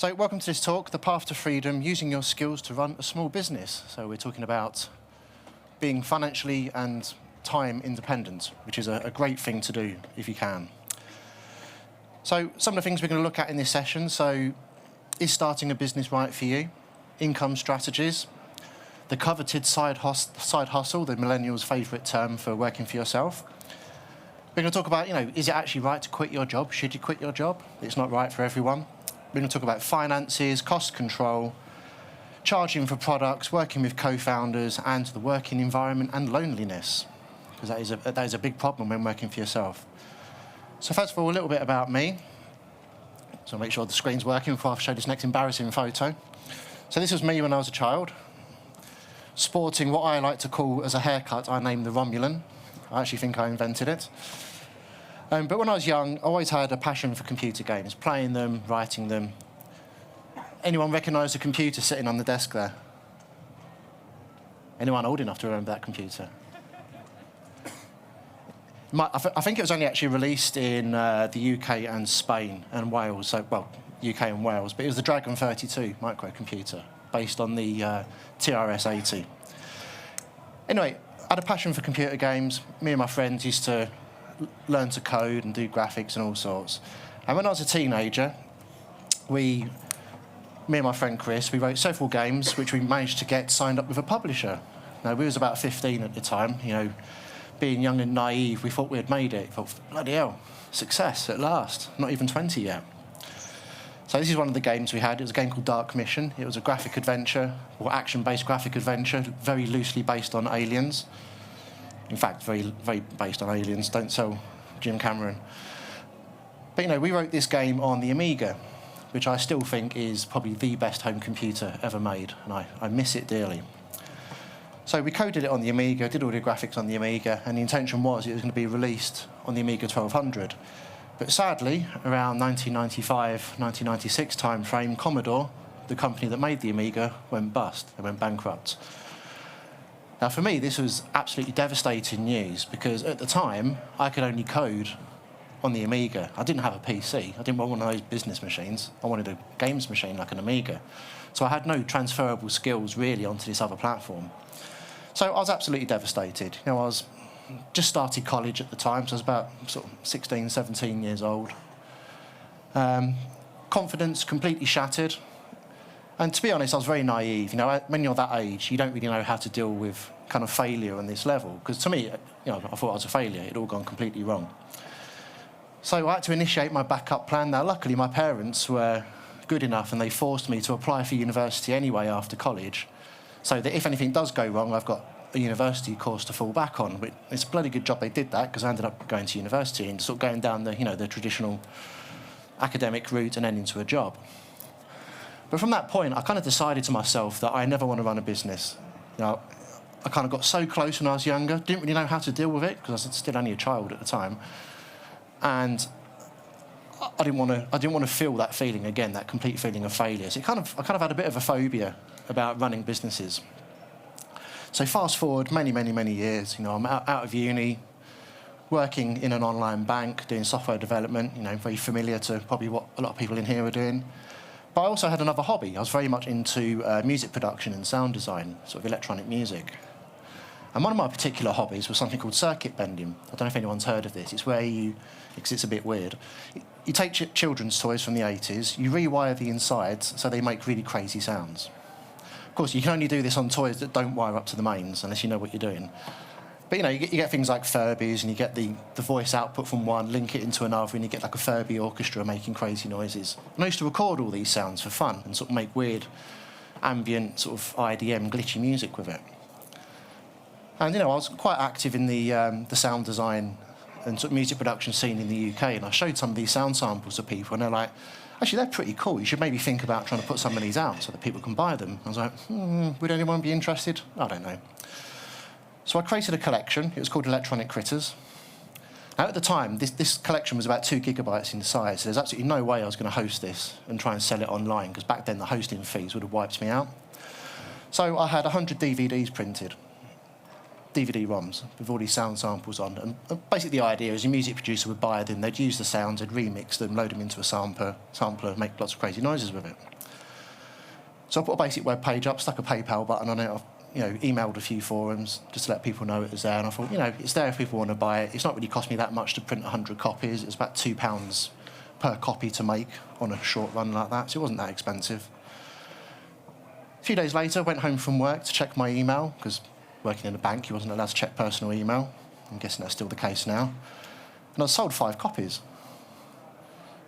So welcome to this talk, The Path to Freedom, Using Your Skills to Run a Small Business. So we're talking about being financially and time independent, which is a great thing to do if you can. So some of the things we're going to look at in this session. So is starting a business right for you? Income strategies. The coveted side hustle, the millennials' favourite term for working for yourself. We're going to talk about, is it actually right to quit your job? Should you quit your job? It's not right for everyone. We're going to talk about finances, cost control, charging for products, working with co-founders, and the working environment and loneliness, because that is a big problem when working for yourself. So first of all, a little bit about me. So I'll make sure the screen's working before I show this next embarrassing photo. So this was me when I was a child, sporting what I like to call as a haircut I named the Romulan. I actually think I invented it. But when I was young, I always had a passion for computer games, playing them, writing them. Anyone recognise the computer sitting on the desk there? Anyone old enough to remember that computer? I think it was only actually released in the UK and Spain and Wales, so, well, UK and Wales, but it was the Dragon 32 microcomputer, based on the TRS-80. Anyway, I had a passion for computer games. Me and my friends used to learn to code and do graphics and all sorts. And when I was a teenager, me and my friend Chris, we wrote several games which we managed to get signed up with a publisher. Now, we was about 15 at the time, being young and naive, we thought we had made it. We thought, bloody hell, success at last, not even 20 yet. So this is one of the games we had. It was a game called Dark Mission. It was a graphic adventure, or action-based graphic adventure, very loosely based on Aliens. In fact, very, very based on Aliens. Don't tell Jim Cameron. But, we wrote this game on the Amiga, which I still think is probably the best home computer ever made, and I miss it dearly. So we coded it on the Amiga, did all the graphics on the Amiga, and the intention was it was going to be released on the Amiga 1200. But sadly, around 1995, 1996 timeframe, Commodore, the company that made the Amiga, went bust. They went bankrupt. Now, for me, this was absolutely devastating news because at the time, I could only code on the Amiga. I didn't have a PC. I didn't want one of those business machines. I wanted a games machine like an Amiga. So I had no transferable skills really onto this other platform. So I was absolutely devastated. I was just started college at the time, so I was about sort of 16, 17 years old. Confidence completely shattered. And to be honest, I was very naive. When you're that age, you don't really know how to deal with kind of failure on this level. Because to me, I thought I was a failure. It had all gone completely wrong. So I had to initiate my backup plan. Now, luckily, my parents were good enough and they forced me to apply for university anyway after college, so that if anything does go wrong, I've got a university course to fall back on. But it's a bloody good job they did that, because I ended up going to university and sort of going down the traditional academic route and ending to a job. But from that point, I kind of decided to myself that I never want to run a business. I kind of got so close when I was younger, didn't really know how to deal with it because I was still only a child at the time, and I didn't want to feel that feeling again, that complete feeling of failure. So I kind of had a bit of a phobia about running businesses. So fast forward many, many, many years. I'm out of uni, working in an online bank, doing software development. Very familiar to probably what a lot of people in here are doing. But I also had another hobby. I was very much into music production and sound design, sort of electronic music. And one of my particular hobbies was something called circuit bending. I don't know if anyone's heard of this. It's where because it's a bit weird, you take children's toys from the 80s, you rewire the insides so they make really crazy sounds. Of course, you can only do this on toys that don't wire up to the mains, unless you know what you're doing. But, you get things like Furbies, and you get the voice output from one, link it into another, and you get like a Furby orchestra making crazy noises. And I used to record all these sounds for fun and sort of make weird ambient sort of IDM glitchy music with it. And, I was quite active in the sound design and sort of music production scene in the UK, and I showed some of these sound samples to people, and they're like, actually, they're pretty cool. You should maybe think about trying to put some of these out so that people can buy them. I was like, would anyone be interested? I don't know. So I created a collection. It was called Electronic Critters. Now, at the time, this collection was about 2 gigabytes in size, so there's absolutely no way I was going to host this and try and sell it online, because back then the hosting fees would have wiped me out. So I had 100 DVDs printed. DVD-ROMs with all these sound samples on. And basically the idea is a music producer would buy them, they'd use the sounds, they'd remix them, load them into a sampler, make lots of crazy noises with it. So I put a basic web page up, stuck a PayPal button on it, emailed a few forums just to let people know it was there. And I thought, it's there if people want to buy it. It's not really cost me that much to print 100 copies. It was about £2 per copy to make on a short run like that, so it wasn't that expensive. A few days later, I went home from work to check my email, because working in a bank, you wasn't allowed to check personal email. I'm guessing that's still the case now. And I sold 5 copies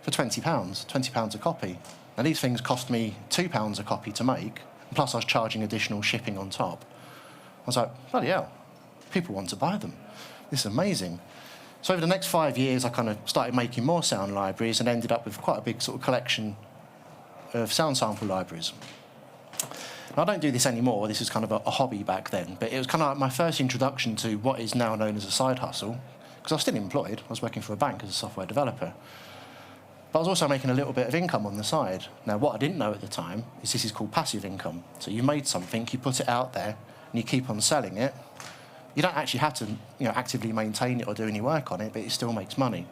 for £20, £20 a copy. Now, these things cost me £2 a copy to make, and plus I was charging additional shipping on top. I was like, bloody hell, people want to buy them. This is amazing. So over the next 5 years, I kind of started making more sound libraries and ended up with quite a big sort of collection of sound sample libraries. Now, I don't do this anymore. This is kind of a hobby back then, but it was kind of like my first introduction to what is now known as a side hustle, because I was still employed. I was working for a bank as a software developer. But I was also making a little bit of income on the side. Now, what I didn't know at the time is this is called passive income. So you made something, you put it out there, and you keep on selling it. You don't actually have to actively maintain it or do any work on it, but it still makes money.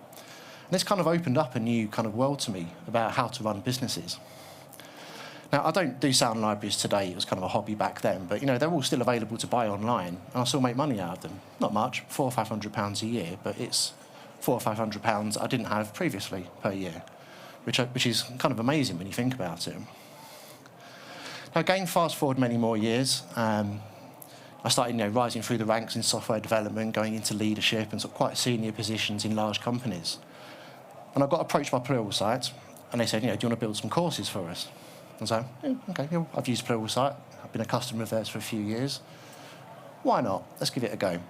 And this kind of opened up a new kind of world to me about how to run businesses. Now, I don't do sound libraries today. It was kind of a hobby back then, but they're all still available to buy online, and I still make money out of them. Not much, £400 or £500 a year, but it's £400 or £500 I didn't have previously per year, which is kind of amazing when you think about it. Now, again, fast forward many more years. I started, rising through the ranks in software development, going into leadership and sort of quite senior positions in large companies. And I got approached by Pluralsight, and they said, do you want to build some courses for us? I was like, OK, I've used Pluralsight. I've been a customer of theirs for a few years. Why not? Let's give it a go.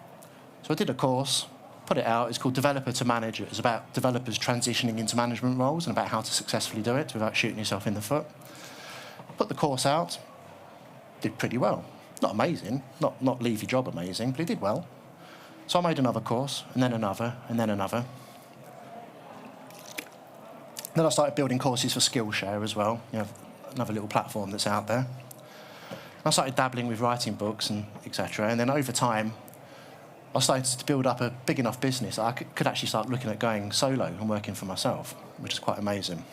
So I did a course, put it out. It's called Developer to Manager. It's about developers transitioning into management roles and about how to successfully do it without shooting yourself in the foot. Put the course out, did pretty well. Not amazing, not leave your job amazing, but it did well. So I made another course, and then another, and then another. Then I started building courses for Skillshare as well, another little platform that's out there. I started dabbling with writing books and etc. And then over time, I started to build up a big enough business that I could actually start looking at going solo and working for myself, which is quite amazing.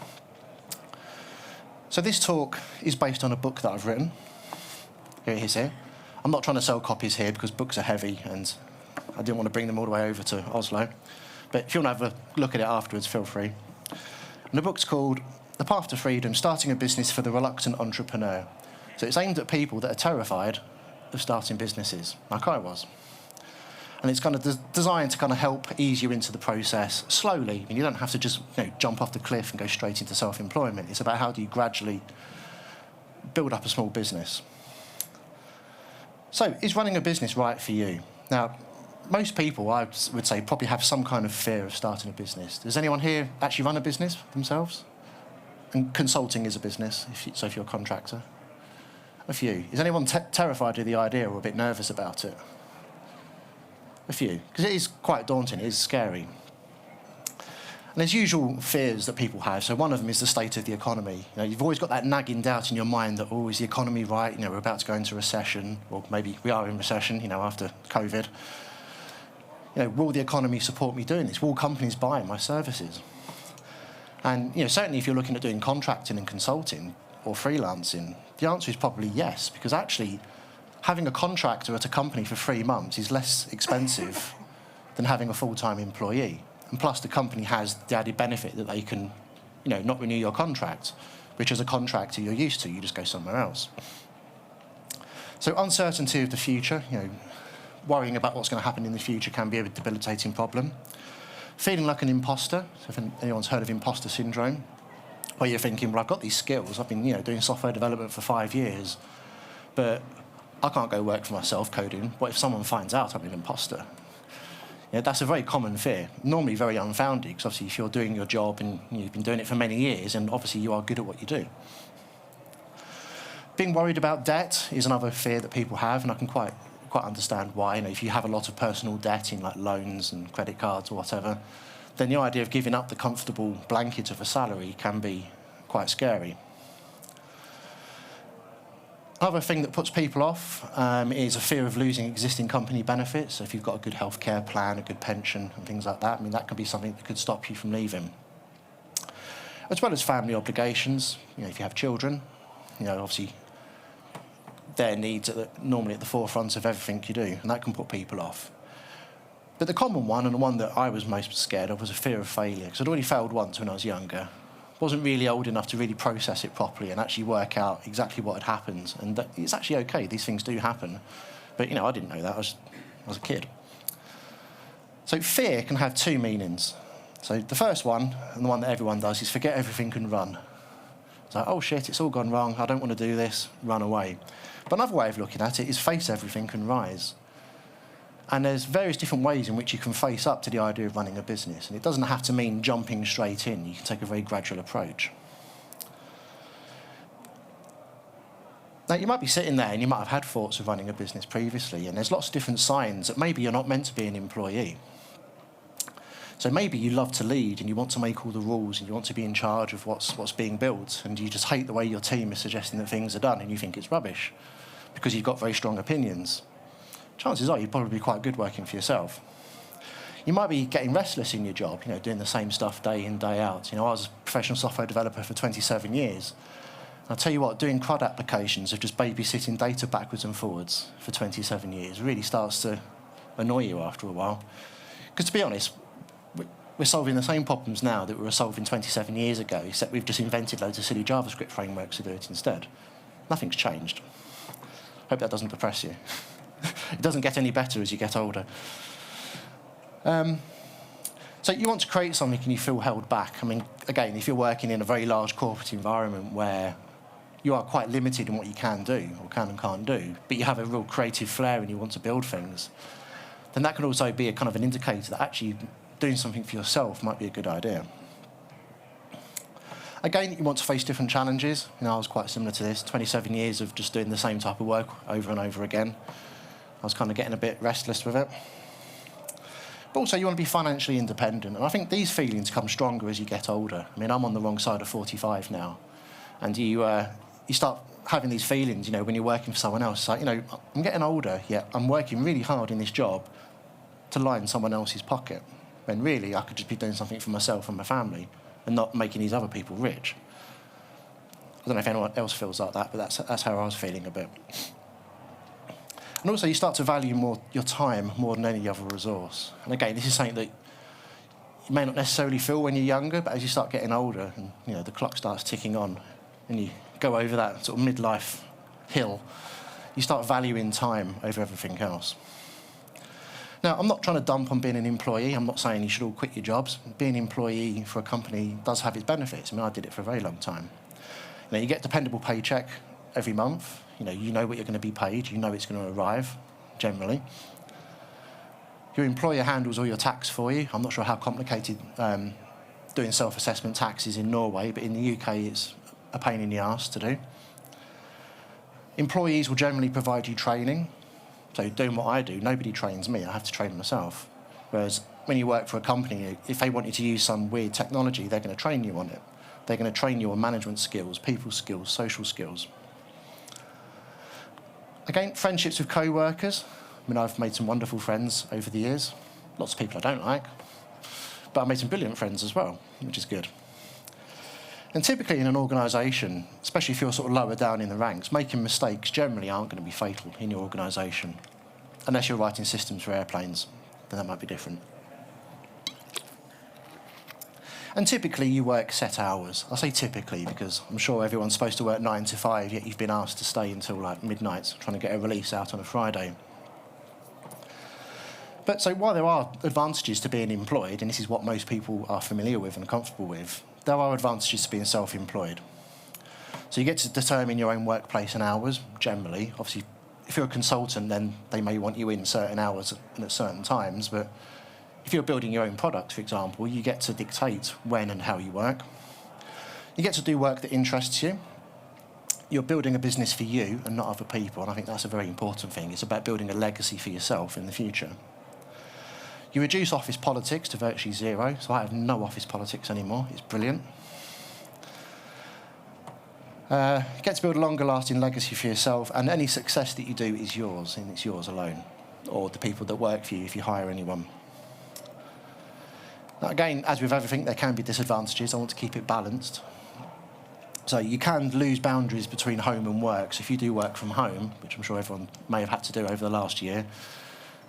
So this talk is based on a book that I've written. Here it is here. I'm not trying to sell copies here because books are heavy and I didn't want to bring them all the way over to Oslo. But if you want to have a look at it afterwards, feel free. And the book's called The Path to Freedom, Starting a Business for the Reluctant Entrepreneur. So it's aimed at people that are terrified of starting businesses, like I was. And it's kind of designed to kind of help ease you into the process slowly. I mean, you don't have to just jump off the cliff and go straight into self-employment. It's about how do you gradually build up a small business. So, is running a business right for you? Now, most people, I would say, probably have some kind of fear of starting a business. Does anyone here actually run a business themselves? And consulting is a business, so if you're a contractor. A few. Is anyone terrified of the idea or a bit nervous about it? A few. Because it is quite daunting, it is scary. And there's usual fears that people have. So one of them is the state of the economy. You've always got that nagging doubt in your mind that, is the economy right? We're about to go into recession, or maybe we are in recession, after COVID. Will the economy support me doing this? Will companies buy my services? And, certainly if you're looking at doing contracting and consulting or freelancing, the answer is probably yes, because actually having a contractor at a company for 3 months is less expensive than having a full-time employee. And plus, the company has the added benefit that they can, not renew your contract, which as a contractor you're used to. You just go somewhere else. So uncertainty of the future, worrying about what's going to happen in the future can be a debilitating problem. Feeling like an imposter. So if anyone's heard of imposter syndrome, where you're thinking, well, I've got these skills. I've been, doing software development for 5 years, but I can't go work for myself coding. What if someone finds out I'm an imposter? That's a very common fear, normally very unfounded, because obviously if you're doing your job and you've been doing it for many years, and obviously you are good at what you do. Being worried about debt is another fear that people have, and I can quite understand why. If you have a lot of personal debt in like loans and credit cards or whatever, then the idea of giving up the comfortable blanket of a salary can be quite scary. Another thing that puts people off is a fear of losing existing company benefits. So if you've got a good healthcare plan, a good pension and things like that, I mean, that can be something that could stop you from leaving. As well as family obligations. You know, if you have children, you know, obviously their needs are normally at the forefront of everything you do, and that can put people off. But the common one, and the one that I was most scared of, was a fear of failure, because I'd already failed once when I was younger. Wasn't really old enough to really process it properly and actually work out exactly what had happened. And that it's actually okay, these things do happen. But, you know, I didn't know that, I was a kid. So fear can have two meanings. So the first one, and the one that everyone does, is forget everything and run. It's like, oh shit, it's all gone wrong, I don't want to do this, run away. But another way of looking at it is face everything and rise. And there's various different ways in which you can face up to the idea of running a business. And it doesn't have to mean jumping straight in. You can take a very gradual approach. Now, you might be sitting there and you might have had thoughts of running a business previously, and there's lots of different signs that maybe you're not meant to be an employee. So maybe you love to lead and you want to make all the rules and you want to be in charge of what's being built, and you just hate the way your team is suggesting that things are done and you think it's rubbish because you've got very strong opinions. Chances are you'd probably be quite good working for yourself. You might be getting restless in your job, you know, doing the same stuff day in, day out. You know, I was a professional software developer for 27 years. And I'll tell you what, doing CRUD applications of just babysitting data backwards and forwards for 27 years really starts to annoy you after a while. Because to be honest, we're solving the same problems now that we were solving 27 years ago, except we've just invented loads of silly JavaScript frameworks to do it instead. Nothing's changed. Hope that doesn't depress you. It doesn't get any better as you get older. So you want to create something and you feel held back. I mean, again, if you're working in a very large corporate environment where you are quite limited in what you can do or can and can't do, but you have a real creative flair and you want to build things, then that can also be a kind of an indicator that actually doing something for yourself might be a good idea. Again, you want to face different challenges. You know, I was quite similar to this, 27 years of just doing the same type of work over and over again. I was kind of getting a bit restless with it. But also, you want to be financially independent. And I think these feelings come stronger as you get older. I mean, I'm on the wrong side of 45 now. And you start having these feelings, you know, when you're working for someone else. It's like, you know, I'm getting older, yet I'm working really hard in this job to line someone else's pocket. When really, I could just be doing something for myself and my family and not making these other people rich. I don't know if anyone else feels like that, but that's how I was feeling a bit. And also, you start to value more your time more than any other resource. And again, this is something that you may not necessarily feel when you're younger, but as you start getting older and, you know, the clock starts ticking on and you go over that sort of midlife hill, you start valuing time over everything else. Now, I'm not trying to dump on being an employee. I'm not saying you should all quit your jobs. Being an employee for a company does have its benefits. I mean, I did it for a very long time. You know, you get a dependable paycheck every month. You know what you're going to be paid. You know it's going to arrive, generally. Your employer handles all your tax for you. I'm not sure how complicated doing self-assessment tax is in Norway, but in the UK it's a pain in the arse to do. Employees will generally provide you training. So doing what I do, nobody trains me. I have to train myself. Whereas when you work for a company, if they want you to use some weird technology, they're going to train you on it. They're going to train you on management skills, people skills, social skills. Again, friendships with co-workers. I mean, I've made some wonderful friends over the years. Lots of people I don't like. But I've made some brilliant friends as well, which is good. And typically in an organisation, especially if you're sort of lower down in the ranks, making mistakes generally aren't going to be fatal in your organisation. Unless you're writing systems for airplanes, then that might be different. And typically you work set hours. I say typically because I'm sure everyone's supposed to work 9 to 5, yet you've been asked to stay until like midnight trying to get a release out on a Friday. But so while there are advantages to being employed, and this is what most people are familiar with and comfortable with, there are advantages to being self-employed. So you get to determine your own workplace and hours, generally. Obviously, if you're a consultant, then they may want you in certain hours and at certain times, but if you're building your own product, for example, you get to dictate when and how you work. You get to do work that interests you. You're building a business for you and not other people, and I think that's a very important thing. It's about building a legacy for yourself in the future. You reduce office politics to virtually zero, so I have no office politics anymore. It's brilliant. You get to build a longer-lasting legacy for yourself, and any success that you do is yours, and it's yours alone, or the people that work for you if you hire anyone. Now, again, as with everything, there can be disadvantages. I want to keep it balanced. So you can lose boundaries between home and work. So if you do work from home, which I'm sure everyone may have had to do over the last year,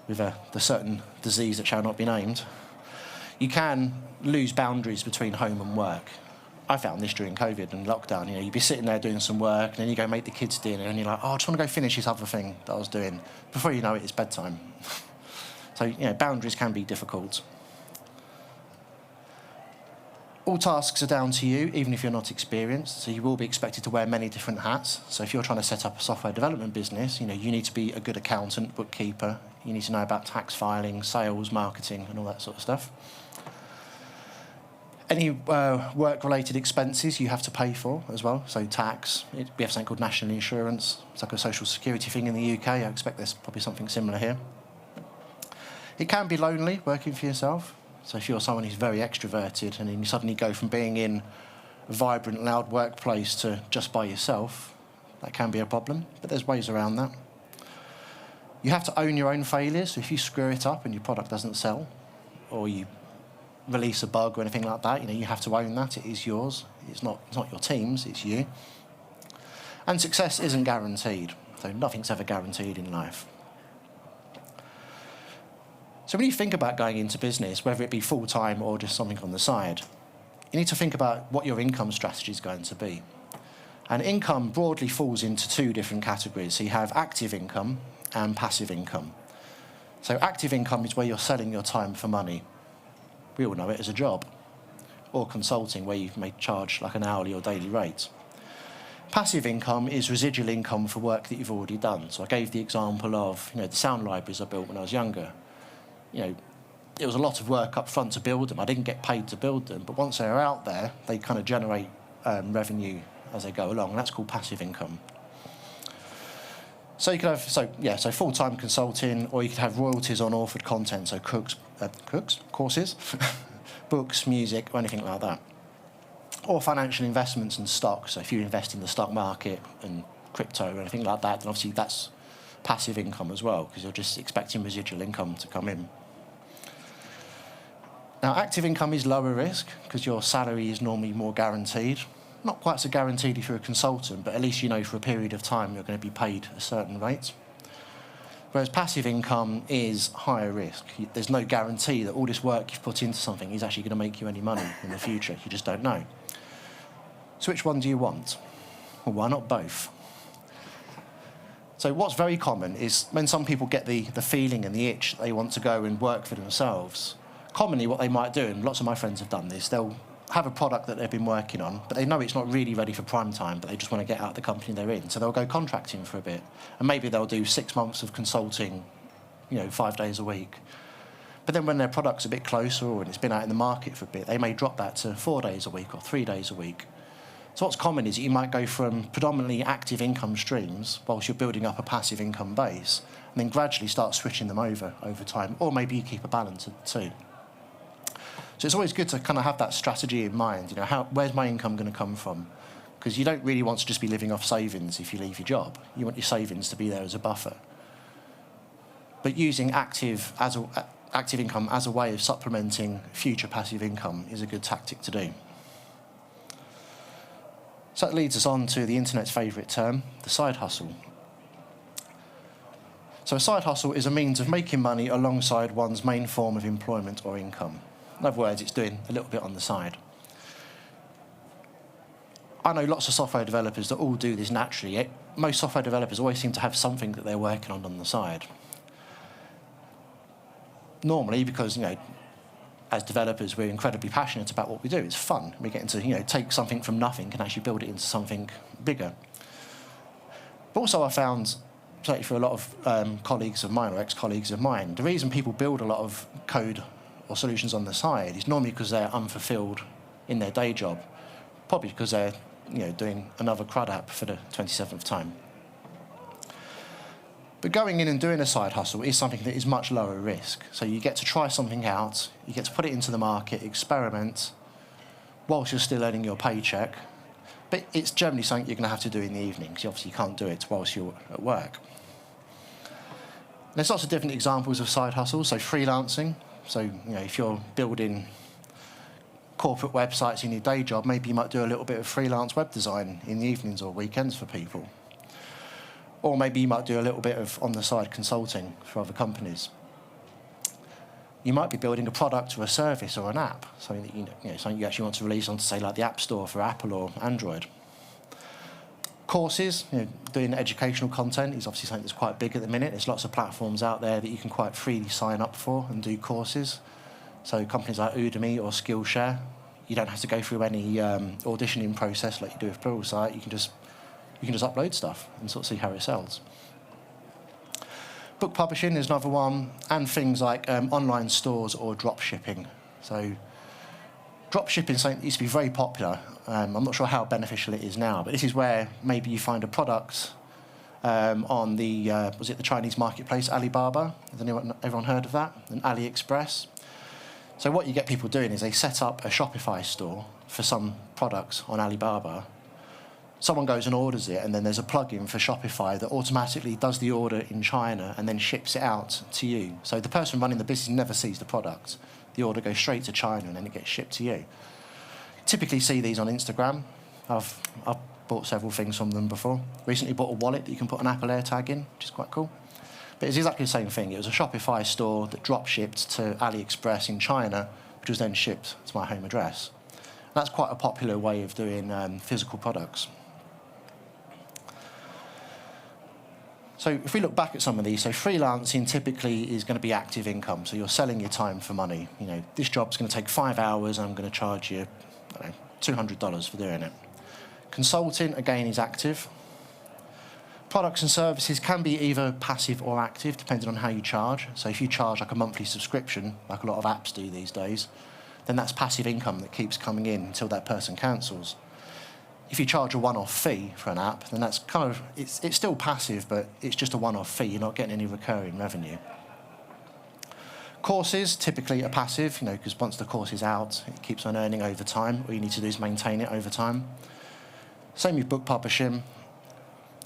with the certain disease that shall not be named, you can lose boundaries between home and work. I found this during COVID and lockdown. You know, you'd be sitting there doing some work, and then you go make the kids dinner, and you're like, oh, I just want to go finish this other thing that I was doing. Before you know it, it's bedtime. So, you know, boundaries can be difficult. All tasks are down to you, even if you're not experienced, so you will be expected to wear many different hats. So if you're trying to set up a software development business, you know, you need to be a good accountant, bookkeeper, you need to know about tax filing, sales, marketing, and all that sort of stuff. Any work-related expenses you have to pay for as well, so tax. We have something called national insurance. It's like a social security thing in the UK. I expect there's probably something similar here. It can be lonely working for yourself. So if you're someone who's very extroverted and then you suddenly go from being in a vibrant, loud workplace to just by yourself, that can be a problem, but there's ways around that. You have to own your own failures. So if you screw it up and your product doesn't sell, or you release a bug or anything like that, you know, you have to own that. It is yours. It's not your team's, it's you. And success isn't guaranteed. So nothing's ever guaranteed in life. So when you think about going into business, whether it be full-time or just something on the side, you need to think about what your income strategy is going to be. And income broadly falls into two different categories. So you have active income and passive income. So active income is where you're selling your time for money. We all know it as a job. Or consulting, where you may charge like an hourly or daily rate. Passive income is residual income for work that you've already done. So I gave the example of, you know, the sound libraries I built when I was younger. You know, it was a lot of work up front to build them. I didn't get paid to build them, but once they're out there, they kind of generate revenue as they go along, and that's called passive income. So you could have, so full-time consulting, or you could have royalties on authored content, so courses, books, music, or anything like that. Or financial investments and stocks. So if you invest in the stock market and crypto or anything like that, then obviously that's passive income as well, because you're just expecting residual income to come in. Now, active income is lower risk because your salary is normally more guaranteed. Not quite so guaranteed if you're a consultant, but at least you know for a period of time you're going to be paid a certain rate. Whereas passive income is higher risk. There's no guarantee that all this work you've put into something is actually going to make you any money in the future. You just don't know. So which one do you want? Well, why not both? So what's very common is when some people get the feeling and the itch that they want to go and work for themselves, commonly what they might do, and lots of my friends have done this, they'll have a product that they've been working on, but they know it's not really ready for prime time, but they just want to get out of the company they're in. So they'll go contracting for a bit. And maybe they'll do 6 months of consulting, you know, 5 days a week. But then when their product's a bit closer or it's been out in the market for a bit, they may drop that to 4 days a week or 3 days a week. So what's common is you might go from predominantly active income streams whilst you're building up a passive income base, and then gradually start switching them over time, or maybe you keep a balance of the two. So it's always good to kind of have that strategy in mind. You know, where's my income going to come from? Because you don't really want to just be living off savings if you leave your job. You want your savings to be there as a buffer. But using active income as a way of supplementing future passive income is a good tactic to do. So that leads us on to the internet's favourite term, the side hustle. So a side hustle is a means of making money alongside one's main form of employment or income. In other words, it's doing a little bit on the side. I know lots of software developers that all do this naturally. Most software developers always seem to have something that they're working on the side. Normally, because, you know, as developers, we're incredibly passionate about what we do. It's fun. We're getting to, you know, take something from nothing and actually build it into something bigger. But also I found, certainly for a lot of colleagues of mine or ex-colleagues of mine, the reason people build a lot of code or solutions on the side is normally because they're unfulfilled in their day job, probably because they're, you know, doing another CRUD app for the 27th time. But going in and doing a side hustle is something that is much lower risk. So you get to try something out, you get to put it into the market, experiment, whilst you're still earning your paycheck, But it's generally something you're going to have to do in the evening, because obviously you can't do it whilst you're at work. There's lots of different examples of side hustles. So freelancing. So, you know, if you're building corporate websites in your day job, maybe you might do a little bit of freelance web design in the evenings or weekends for people. Or maybe you might do a little bit of on-the-side consulting for other companies. You might be building a product or a service or an app, something that something you actually want to release onto, say, like the App Store for Apple or Android. Courses, doing educational content is obviously something that's quite big at the minute. There's lots of platforms out there that you can quite freely sign up for and do courses. So companies like Udemy or Skillshare, you don't have to go through any auditioning process like you do with Pluralsight. You can just upload stuff and sort of see how it sells. Book publishing is another one, and things like online stores or drop shipping. So drop shipping is something that used to be very popular. I'm not sure how beneficial it is now, but this is where maybe you find a product on the, the Chinese marketplace, Alibaba. Has everyone heard of that? And AliExpress. So what you get people doing is they set up a Shopify store for some products on Alibaba. Someone goes and orders it, and then there's a plugin for Shopify that automatically does the order in China and then ships it out to you. So the person running the business never sees the product. The order goes straight to China and then it gets shipped to you. Typically see these on Instagram. I've bought several things from them before. Recently bought a wallet that you can put an Apple AirTag in, which is quite cool. But it's exactly the same thing. It was a Shopify store that drop shipped to AliExpress in China, which was then shipped to my home address. That's quite a popular way of doing physical products. So if we look back at some of these, so freelancing typically is going to be active income. So you're selling your time for money. This job's going to take 5 hours and I'm going to charge you, $200 for doing it. Consulting, again, is active. Products and services can be either passive or active, depending on how you charge. So if you charge like a monthly subscription, like a lot of apps do these days, then that's passive income that keeps coming in until that person cancels. If you charge a one-off fee for an app, then that's kind of, it's still passive, but it's just a one-off fee. You're not getting any recurring revenue. Courses typically are passive, because once the course is out, it keeps on earning over time. All you need to do is maintain it over time. Same with book publishing.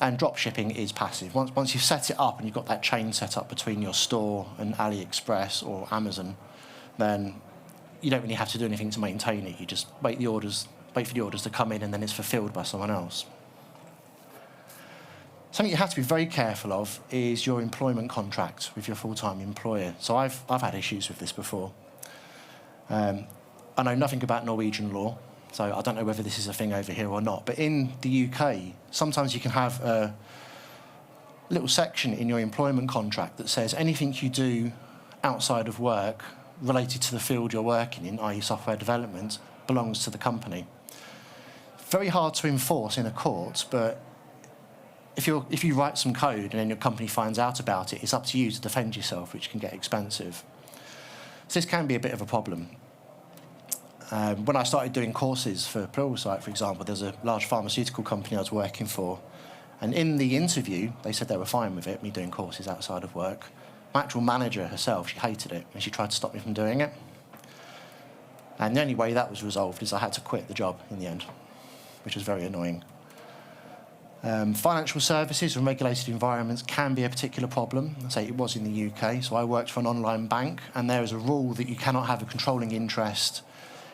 And drop shipping is passive. Once you've set it up and you've got that chain set up between your store and AliExpress or Amazon, then you don't really have to do anything to maintain it. You just wait for the orders to come in, and then it's fulfilled by someone else. Something you have to be very careful of is your employment contract with your full-time employer. So I've had issues with this before. I know nothing about Norwegian law, so I don't know whether this is a thing over here or not. But in the UK, sometimes you can have a little section in your employment contract that says anything you do outside of work related to the field you're working in, i.e. software development, belongs to the company. Very hard to enforce in a court, but if you write some code and then your company finds out about it, it's up to you to defend yourself, which can get expensive. So this can be a bit of a problem. When I started doing courses for Pluralsight, for example, there's a large pharmaceutical company I was working for, and in the interview, they said they were fine with it, me doing courses outside of work. My actual manager herself, she hated it, and she tried to stop me from doing it. And the only way that was resolved is I had to quit the job in the end, which was very annoying. Financial services and regulated environments can be a particular problem. I say it was in the UK, so I worked for an online bank, and there is a rule that you cannot have a controlling interest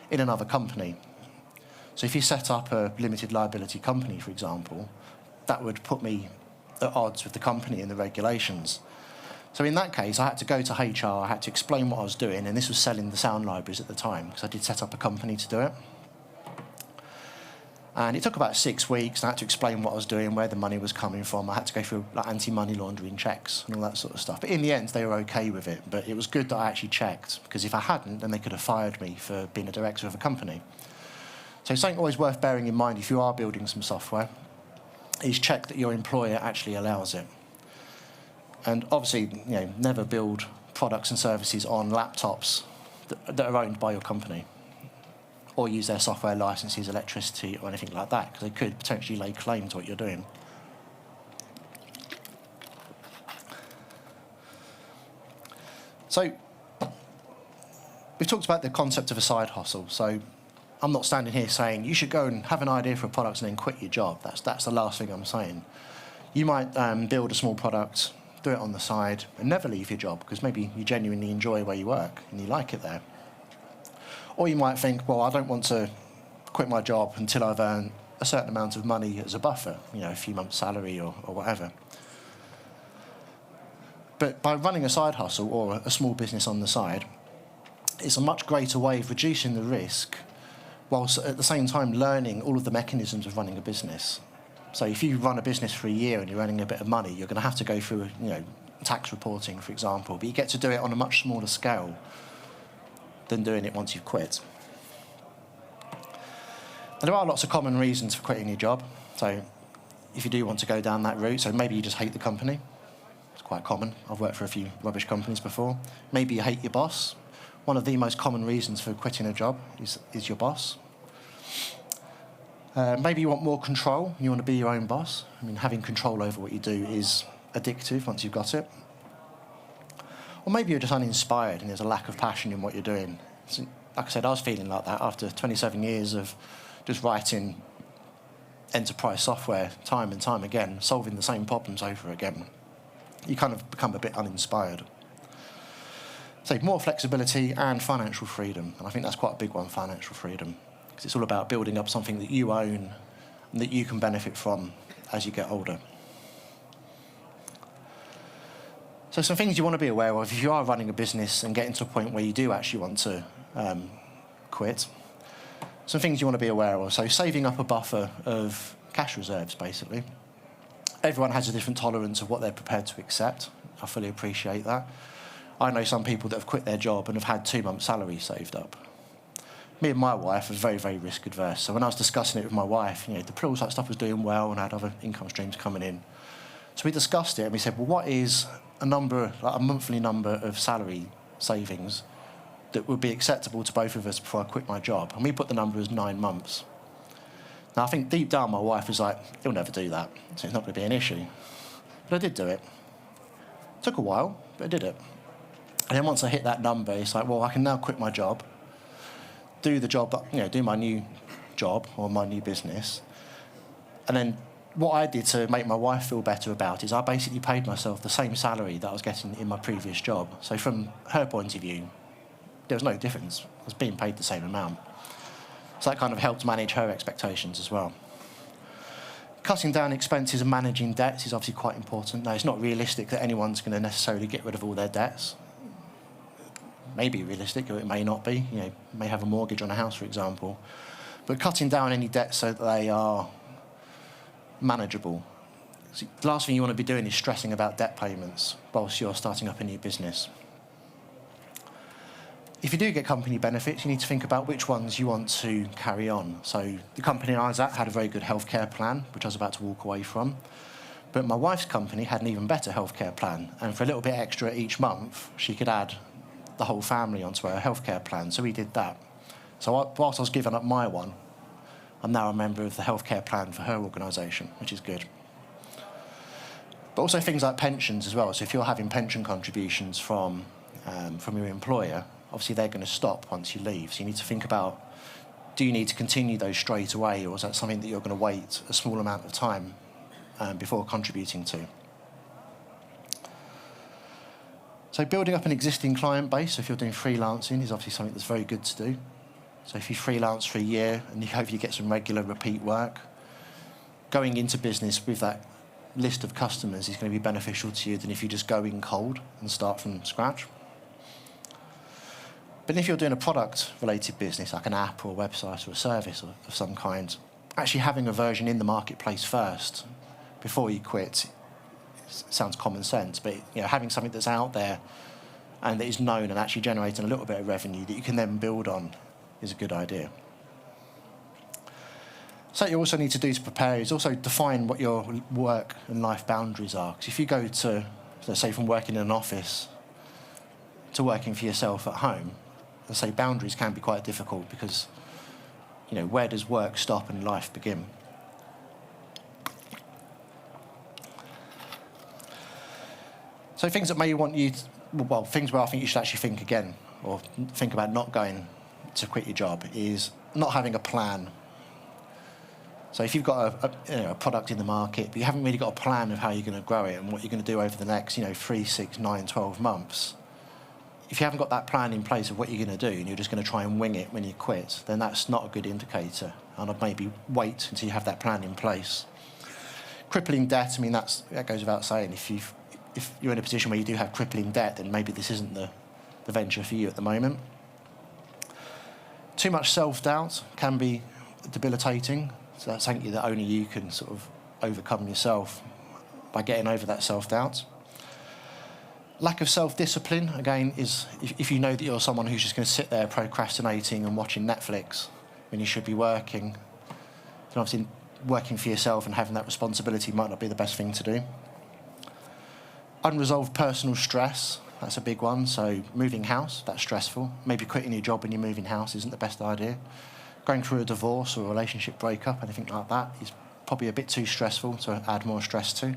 in another company. So if you set up a limited liability company, for example, that would put me at odds with the company and the regulations. So in that case, I had to go to HR, I had to explain what I was doing, and this was selling the sound libraries at the time, because I did set up a company to do it. And it took about 6 weeks, and I had to explain what I was doing, where the money was coming from. I had to go through anti-money laundering checks and all that sort of stuff. But in the end, they were okay with it. But it was good that I actually checked, because if I hadn't, then they could have fired me for being a director of a company. So something always worth bearing in mind if you are building some software is check that your employer actually allows it. And obviously, never build products and services on laptops that are owned by your company, or use their software licenses, electricity, or anything like that, because they could potentially lay claim to what you're doing. So we've talked about the concept of a side hustle. So I'm not standing here saying you should go and have an idea for a product and then quit your job. That's the last thing I'm saying. You might build a small product, do it on the side, and never leave your job because maybe you genuinely enjoy where you work and you like it there. Or you might think, well, I don't want to quit my job until I've earned a certain amount of money as a buffer, a few months' salary or whatever. But by running a side hustle or a small business on the side, it's a much greater way of reducing the risk whilst at the same time learning all of the mechanisms of running a business. So if you run a business for a year and you're earning a bit of money, you're going to have to go through, tax reporting, for example, but you get to do it on a much smaller scale than doing it once you've quit. And there are lots of common reasons for quitting your job. So if you do want to go down that route, so maybe you just hate the company. It's quite common. I've worked for a few rubbish companies before. Maybe you hate your boss. One of the most common reasons for quitting a job is your boss. Maybe you want more control. You want to be your own boss. Having control over what you do is addictive once you've got it. Or maybe you're just uninspired and there's a lack of passion in what you're doing. So, like I said, I was feeling like that after 27 years of just writing enterprise software time and time again, solving the same problems over again. You kind of become a bit uninspired. So more flexibility and financial freedom. And I think that's quite a big one, financial freedom. Because it's all about building up something that you own and that you can benefit from as you get older. So some things you want to be aware of if you are running a business and getting to a point where you do actually want to quit. Some things you want to be aware of. So saving up a buffer of cash reserves, basically. Everyone has a different tolerance of what they're prepared to accept. I fully appreciate that. I know some people that have quit their job and have had 2 months' salary saved up. Me and my wife are very, very risk adverse. So when I was discussing it with my wife, the Pluralsight stuff was doing well and I had other income streams coming in. So we discussed it and we said, well, what is a monthly number of salary savings that would be acceptable to both of us before I quit my job? And we put the number as 9 months. Now, I think deep down my wife was like, he'll never do that, so it's not going to be an issue. But I did do it. It took a while, but I did it. And then once I hit that number, it's like, well, I can now quit my job, do the job, do my new job or my new business. And then what I did to make my wife feel better about it is I basically paid myself the same salary that I was getting in my previous job. So from her point of view, there was no difference. I was being paid the same amount. So that kind of helped manage her expectations as well. Cutting down expenses and managing debts is obviously quite important. Now, it's not realistic that anyone's going to necessarily get rid of all their debts. It may be realistic, or it may not be. You may have a mortgage on a house, for example. But cutting down any debts so that they are manageable. So the last thing you want to be doing is stressing about debt payments whilst you're starting up a new business. If you do get company benefits, you need to think about which ones you want to carry on. So the company I was at had a very good healthcare plan, which I was about to walk away from. But my wife's company had an even better healthcare plan. And for a little bit extra each month, she could add the whole family onto her healthcare plan. So we did that. So whilst I was giving up my one, I'm now a member of the healthcare plan for her organisation, which is good. But also things like pensions as well. So if you're having pension contributions from your employer, obviously they're going to stop once you leave. So you need to think about, do you need to continue those straight away, or is that something that you're going to wait a small amount of time before contributing to? So building up an existing client base, if you're doing freelancing, is obviously something that's very good to do. So if you freelance for a year and you hope you get some regular repeat work, going into business with that list of customers is going to be beneficial to you than if you just go in cold and start from scratch. But if you're doing a product-related business, like an app or a website or a service of some kind, actually having a version in the marketplace first before you quit sounds common sense, but having something that's out there and that is known and actually generating a little bit of revenue that you can then build on is a good idea. So what you also need to do to prepare is also define what your work and life boundaries are. Because if you go to, let's say, from working in an office to working for yourself at home, let's say boundaries can be quite difficult because, where does work stop and life begin? So things that may want you to, things where I think you should actually think again, or think about not going to quit your job is not having a plan. So if you've got a product in the market, but you haven't really got a plan of how you're going to grow it and what you're going to do over the next 3, 6, 9, 12 months, if you haven't got that plan in place of what you're going to do and you're just going to try and wing it when you quit, then that's not a good indicator. And I'd maybe wait until you have that plan in place. Crippling debt, I mean, that goes without saying. If you're in a position where you do have crippling debt, then maybe this isn't the venture for you at the moment. Too much self-doubt can be debilitating. So that's something that only you can sort of overcome yourself by getting over that self-doubt. Lack of self-discipline, again, is if you know that you're someone who's just going to sit there procrastinating and watching Netflix when you should be working, then obviously working for yourself and having that responsibility might not be the best thing to do. Unresolved personal stress, that's a big one. So moving house, that's stressful. Maybe quitting your job when you're moving house isn't the best idea. Going through a divorce or a relationship breakup, anything like that, is probably a bit too stressful to add more stress to.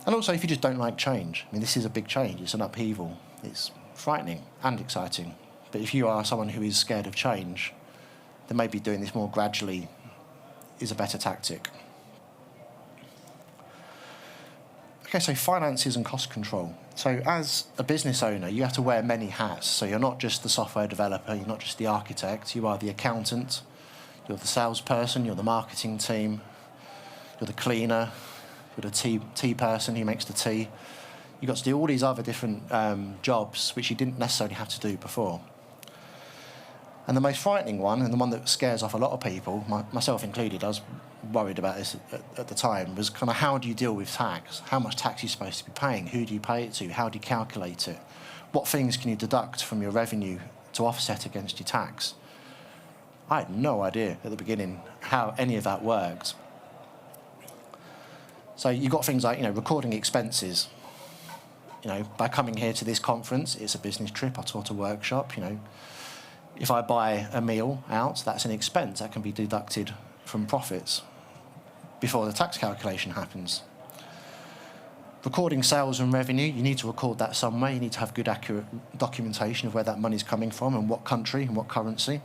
And also, if you just don't like change, I mean, this is a big change. It's an upheaval. It's frightening and exciting. But if you are someone who is scared of change, then maybe doing this more gradually is a better tactic. Okay, so finances and cost control. So as a business owner, you have to wear many hats. So you're not just the software developer, you're not just the architect, you are the accountant, you're the salesperson, you're the marketing team, you're the cleaner, you're the tea person who makes the tea. You've got to do all these other different jobs which you didn't necessarily have to do before. And the most frightening one, and the one that scares off a lot of people, myself included, I was worried about this at the time, was kind of how do you deal with tax? How much tax are you supposed to be paying? Who do you pay it to? How do you calculate it? What things can you deduct from your revenue to offset against your tax? I had no idea at the beginning how any of that worked. So you've got things like, recording expenses. By coming here to this conference, it's a business trip. I taught a workshop, If I buy a meal out, that's an expense that can be deducted from profits before the tax calculation happens. Recording sales and revenue, you need to record that somewhere. You need to have good, accurate documentation of where that money's coming from and what country and what currency,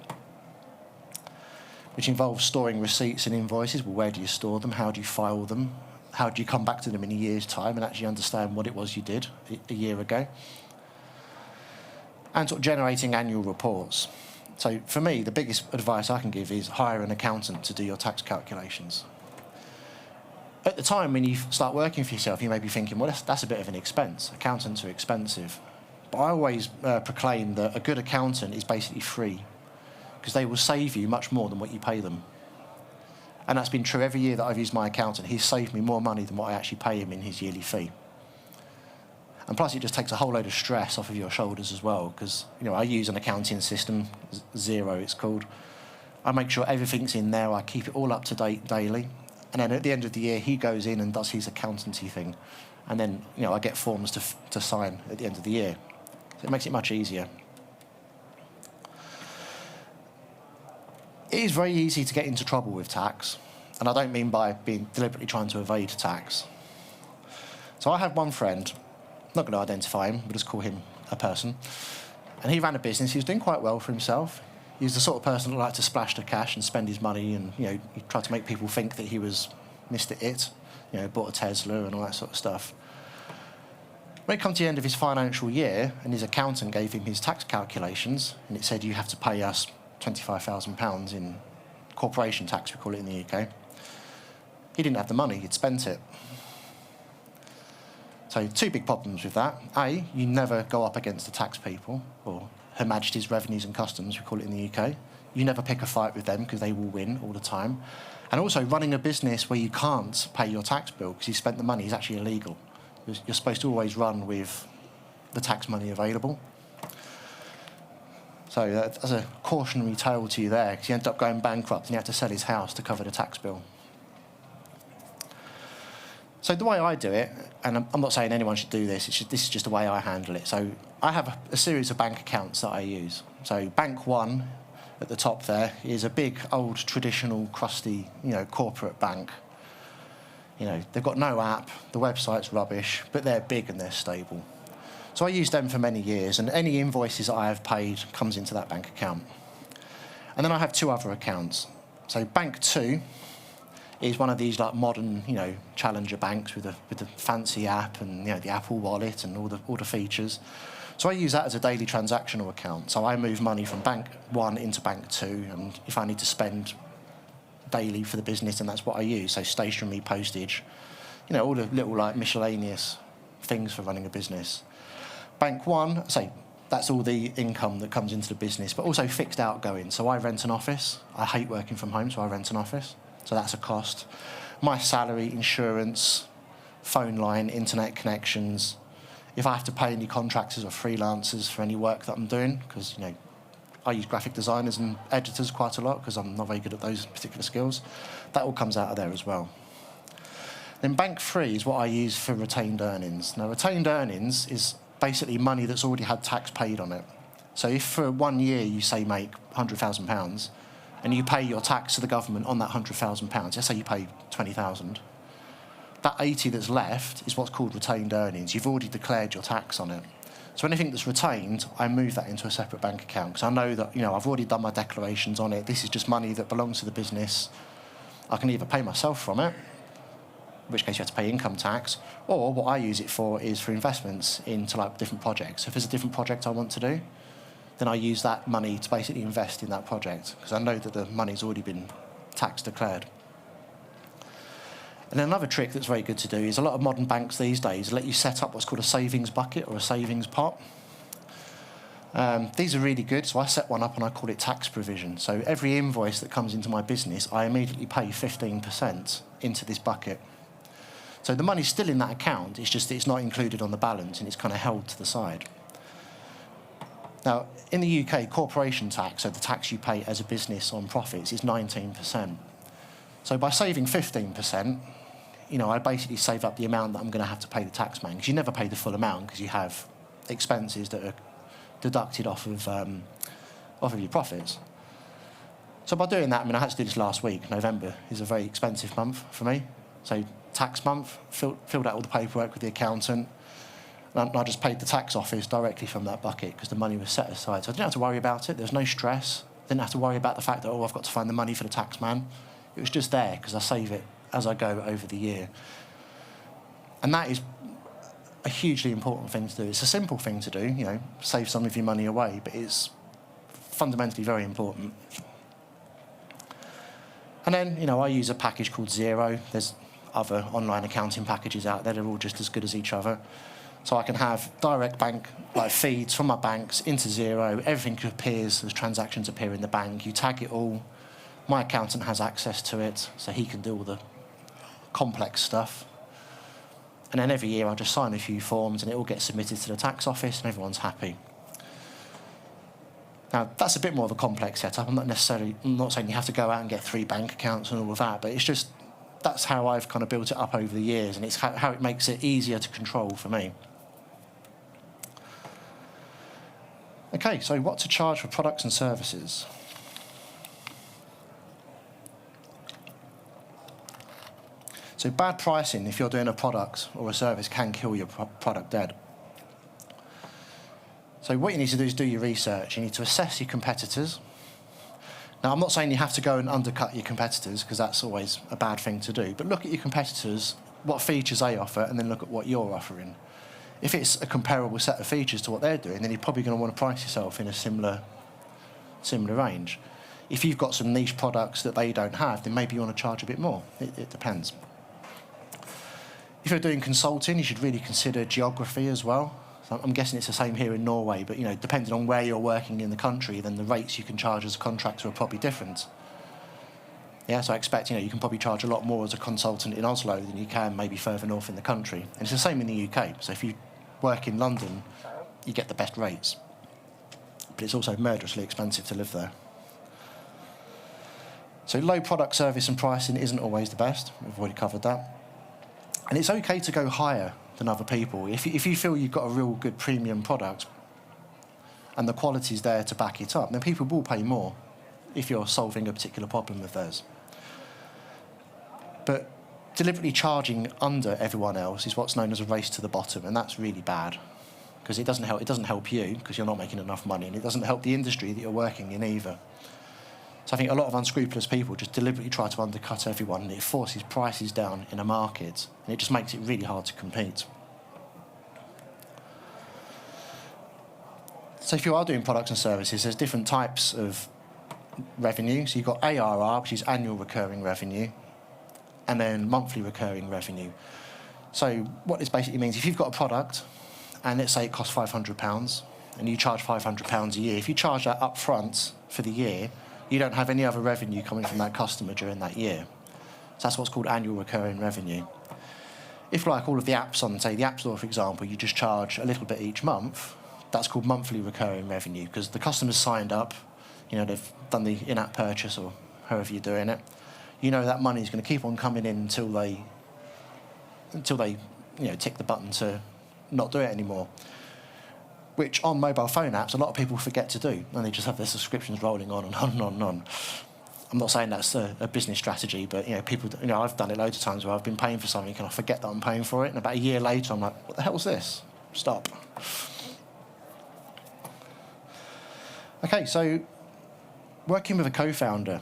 which involves storing receipts and invoices. Well, where do you store them? How do you file them? How do you come back to them in a year's time and actually understand what it was you did a year ago? And sort of generating annual reports. So for me, the biggest advice I can give is hire an accountant to do your tax calculations. At the time when you start working for yourself, you may be thinking, well, that's a bit of an expense. Accountants are expensive. But I always proclaim that a good accountant is basically free because they will save you much more than what you pay them. And that's been true every year that I've used my accountant. He's saved me more money than what I actually pay him in his yearly fee. And plus, it just takes a whole load of stress off of your shoulders as well, because I use an accounting system, Xero it's called. I make sure everything's in there. I keep it all up to date daily. And then at the end of the year, he goes in and does his accountancy thing. And then, I get forms to sign at the end of the year. So it makes it much easier. It is very easy to get into trouble with tax. And I don't mean by being deliberately trying to evade tax. So I have one friend, not going to identify him, we'll just call him a person. And he ran a business. He was doing quite well for himself. He was the sort of person that liked to splash the cash and spend his money, and he tried to make people think that he was Mr. It. Bought a Tesla and all that sort of stuff. When it come to the end of his financial year, and his accountant gave him his tax calculations, and it said you have to pay us £25,000 in corporation tax, we call it in the UK. He didn't have the money. He'd spent it. So two big problems with that. A, you never go up against the tax people, or Her Majesty's Revenues and Customs, we call it in the UK. You never pick a fight with them because they will win all the time. And also, running a business where you can't pay your tax bill because you spent the money is actually illegal. You're supposed to always run with the tax money available. So that's a cautionary tale to you there, because he ended up going bankrupt and he had to sell his house to cover the tax bill. So the way I do it, and I'm not saying anyone should do this, this is just the way I handle it. So I have a series of bank accounts that I use. So Bank One at the top there is a big, old, traditional, crusty, corporate bank. They've got no app, the website's rubbish, but they're big and they're stable. So I used them for many years, and any invoices that I have paid comes into that bank account. And then I have 2 other accounts. So Bank 2 is one of these like modern, challenger banks with a fancy app and the Apple Wallet and all the features. So I use that as a daily transactional account. So I move money from Bank 1 into Bank 2, and if I need to spend daily for the business, then that's what I use. So stationery, postage, all the little like miscellaneous things for running a business. Bank 1, that's all the income that comes into the business, but also fixed outgoing. So I rent an office. I hate working from home, so I rent an office. So that's a cost. My salary, insurance, phone line, internet connections. If I have to pay any contractors or freelancers for any work that I'm doing, because I use graphic designers and editors quite a lot because I'm not very good at those particular skills, that all comes out of there as well. Then Bank 3 is what I use for retained earnings. Now, retained earnings is basically money that's already had tax paid on it. So if for 1 year you say make £100,000 and you pay your tax to the government on that £100,000, let's say you pay 20,000, that 80 that's left is what's called retained earnings. You've already declared your tax on it. So anything that's retained, I move that into a separate bank account because I know that I've already done my declarations on it. This is just money that belongs to the business. I can either pay myself from it, in which case you have to pay income tax, or what I use it for is for investments into like different projects. So if there's a different project I want to do, then I use that money to basically invest in that project because I know that the money's already been tax declared. And then another trick that's very good to do is a lot of modern banks these days let you set up what's called a savings bucket or a savings pot. These are really good, so I set one up and I call it tax provision. So every invoice that comes into my business, I immediately pay 15% into this bucket. So the money's still in that account, it's just that it's not included on the balance and it's kind of held to the side. Now, in the UK, corporation tax, so the tax you pay as a business on profits, is 19%. So by saving 15%, I basically save up the amount that I'm going to have to pay the tax man, because you never pay the full amount because you have expenses that are deducted off of your profits. So by doing that, I had to do this last week. November is a very expensive month for me. So tax month, filled out all the paperwork with the accountant, and I just paid the tax office directly from that bucket because the money was set aside. So I didn't have to worry about it. There was no stress. Didn't have to worry about the fact that, I've got to find the money for the tax man. It was just there because I save it as I go over the year. And that is a hugely important thing to do. It's a simple thing to do, save some of your money away, but it's fundamentally very important. And then, I use a package called Xero. There's other online accounting packages out there. They're all just as good as each other. So I can have direct bank feeds from my banks into Xero. Everything appears as transactions appear in the bank. You tag it all. My accountant has access to it, so he can do all the complex stuff. And then every year I just sign a few forms and it all gets submitted to the tax office and everyone's happy. Now, that's a bit more of a complex setup. I'm not saying you have to go out and get 3 bank accounts and all of that, but it's just, that's how I've kind of built it up over the years, and it's how it makes it easier to control for me. Okay, so what to charge for products and services? So bad pricing, if you're doing a product or a service, can kill your product dead. So what you need to do is do your research. You need to assess your competitors. Now, I'm not saying you have to go and undercut your competitors, because that's always a bad thing to do, but look at your competitors, what features they offer, and then look at what you're offering. If it's a comparable set of features to what they're doing, then you're probably going to want to price yourself in a similar range. If you've got some niche products that they don't have, then maybe you want to charge a bit more. It depends. If you're doing consulting, you should really consider geography as well. So I'm guessing it's the same here in Norway, but depending on where you're working in the country, then the rates you can charge as a contractor are probably different. Yeah, so I expect you can probably charge a lot more as a consultant in Oslo than you can maybe further north in the country. And it's the same in the UK. So if you work in London, you get the best rates. But it's also murderously expensive to live there. So low product, service and pricing isn't always the best. We've already covered that. And it's okay to go higher than other people. If you feel you've got a real good premium product and the quality's there to back it up, then people will pay more if you're solving a particular problem of theirs. But deliberately charging under everyone else is what's known as a race to the bottom, and that's really bad. because it doesn't help you because you're not making enough money, and it doesn't help the industry that you're working in either. So I think a lot of unscrupulous people just deliberately try to undercut everyone, and it forces prices down in a market, and it just makes it really hard to compete. So if you are doing products and services, there's different types of revenue. So you've got ARR, which is annual recurring revenue, and then monthly recurring revenue. So what this basically means, if you've got a product, and let's say it costs £500, and you charge £500 a year, if you charge that up front for the year, you don't have any other revenue coming from that customer during that year. So that's what's called annual recurring revenue. If, like all of the apps on, say, the App Store, for example, you just charge a little bit each month, that's called monthly recurring revenue, because the customer's signed up, they've done the in-app purchase or however you're doing it. That money is going to keep on coming in until they tick the button to not do it anymore. Which on mobile phone apps, a lot of people forget to do, and they just have their subscriptions rolling on and on and on and on. I'm not saying that's a business strategy, but people, I've done it loads of times where I've been paying for something and I forget that I'm paying for it, and about a year later I'm like, what the hell's this? Stop. Okay, so working with a co-founder,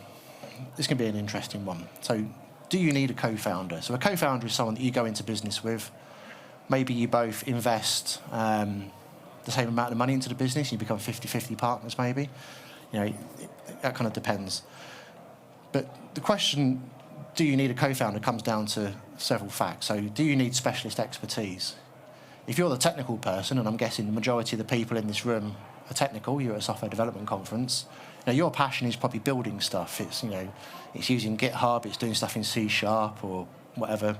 this can be an interesting one. So do you need a co-founder? So a co-founder is someone that you go into business with. Maybe you both invest the same amount of money into the business, you become 50-50 partners maybe. That kind of depends. But the question, do you need a co-founder, comes down to several facts. So do you need specialist expertise? If you're the technical person, and I'm guessing the majority of the people in this room are technical, you're at a software development conference, your passion is probably building stuff. It's, it's using GitHub, it's doing stuff in C# or whatever,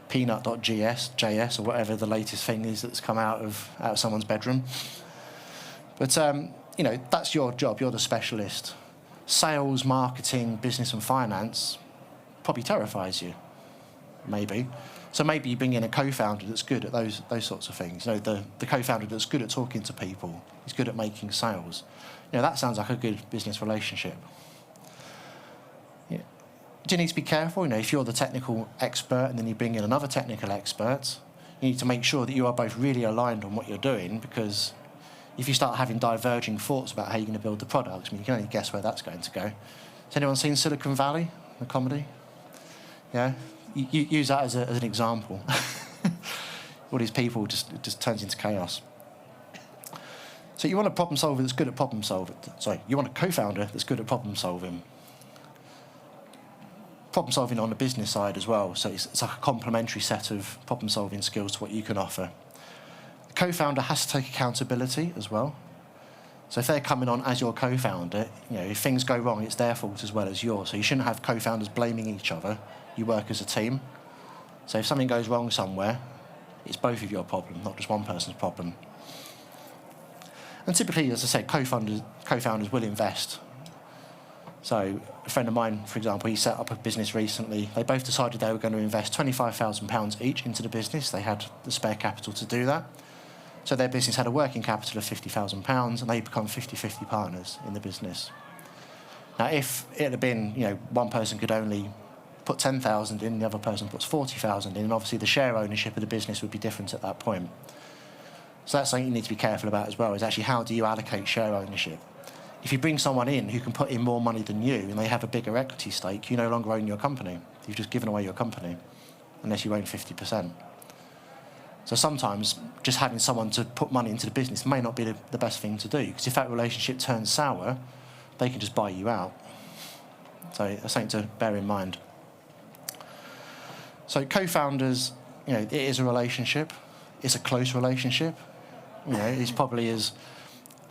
peanut.js or whatever the latest thing is that's come out of someone's bedroom. But, that's your job, you're the specialist. Sales, marketing, business and finance probably terrifies you, maybe. So maybe you bring in a co-founder that's good at those sorts of things. The co-founder that's good at talking to people, he's good at making sales. That sounds like a good business relationship. Yeah. Do you need to be careful? If you're the technical expert and then you bring in another technical expert, you need to make sure that you are both really aligned on what you're doing, because if you start having diverging thoughts about how you're going to build the product, you can only guess where that's going to go. Has anyone seen Silicon Valley, the comedy? Yeah? You use that as an example. All these people just turns into chaos. So you want a problem solver that's good at problem solving. Sorry, you want a co-founder that's good at problem solving. Problem solving on the business side as well. So it's like a complementary set of problem solving skills to what you can offer. The co-founder has to take accountability as well. So if they're coming on as your co-founder, if things go wrong, it's their fault as well as yours. So you shouldn't have co-founders blaming each other. You work as a team. So if something goes wrong somewhere, it's both of your problem, not just one person's problem. And typically, as I said, co-founders will invest. So a friend of mine, for example, he set up a business recently. They both decided they were going to invest £25,000 each into the business. They had the spare capital to do that. So their business had a working capital of £50,000, and they become 50-50 partners in the business. Now, if it had been, one person could only put 10,000 in, the other person puts 40,000 in, and obviously the share ownership of the business would be different at that point. So that's something you need to be careful about as well, is actually how do you allocate share ownership? If you bring someone in who can put in more money than you and they have a bigger equity stake, you no longer own your company. You've just given away your company, unless you own 50%. So sometimes just having someone to put money into the business may not be the best thing to do, because if that relationship turns sour, they can just buy you out. So that's something to bear in mind. So co-founders, it is a relationship. It's a close relationship. It's probably as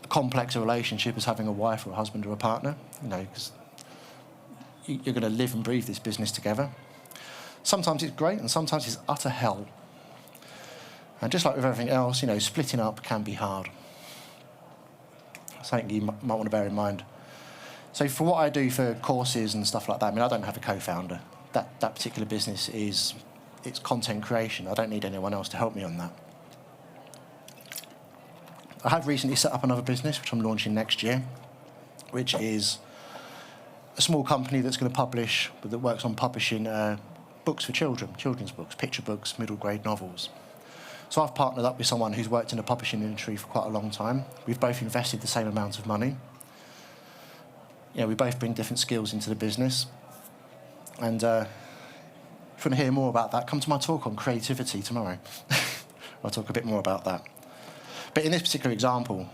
complex a relationship as having a wife or a husband or a partner, because you're going to live and breathe this business together. Sometimes it's great and sometimes it's utter hell. And just like with everything else, splitting up can be hard. Something you might want to bear in mind. So for what I do for courses and stuff like that, I don't have a co-founder. That particular business it's content creation. I don't need anyone else to help me on that. I have recently set up another business, which I'm launching next year, which is a small company that works on publishing books for children, children's books, picture books, middle grade novels. So I've partnered up with someone who's worked in the publishing industry for quite a long time. We've both invested the same amount of money. We both bring different skills into the business. And if you want to hear more about that, come to my talk on creativity tomorrow. I'll talk a bit more about that. But in this particular example,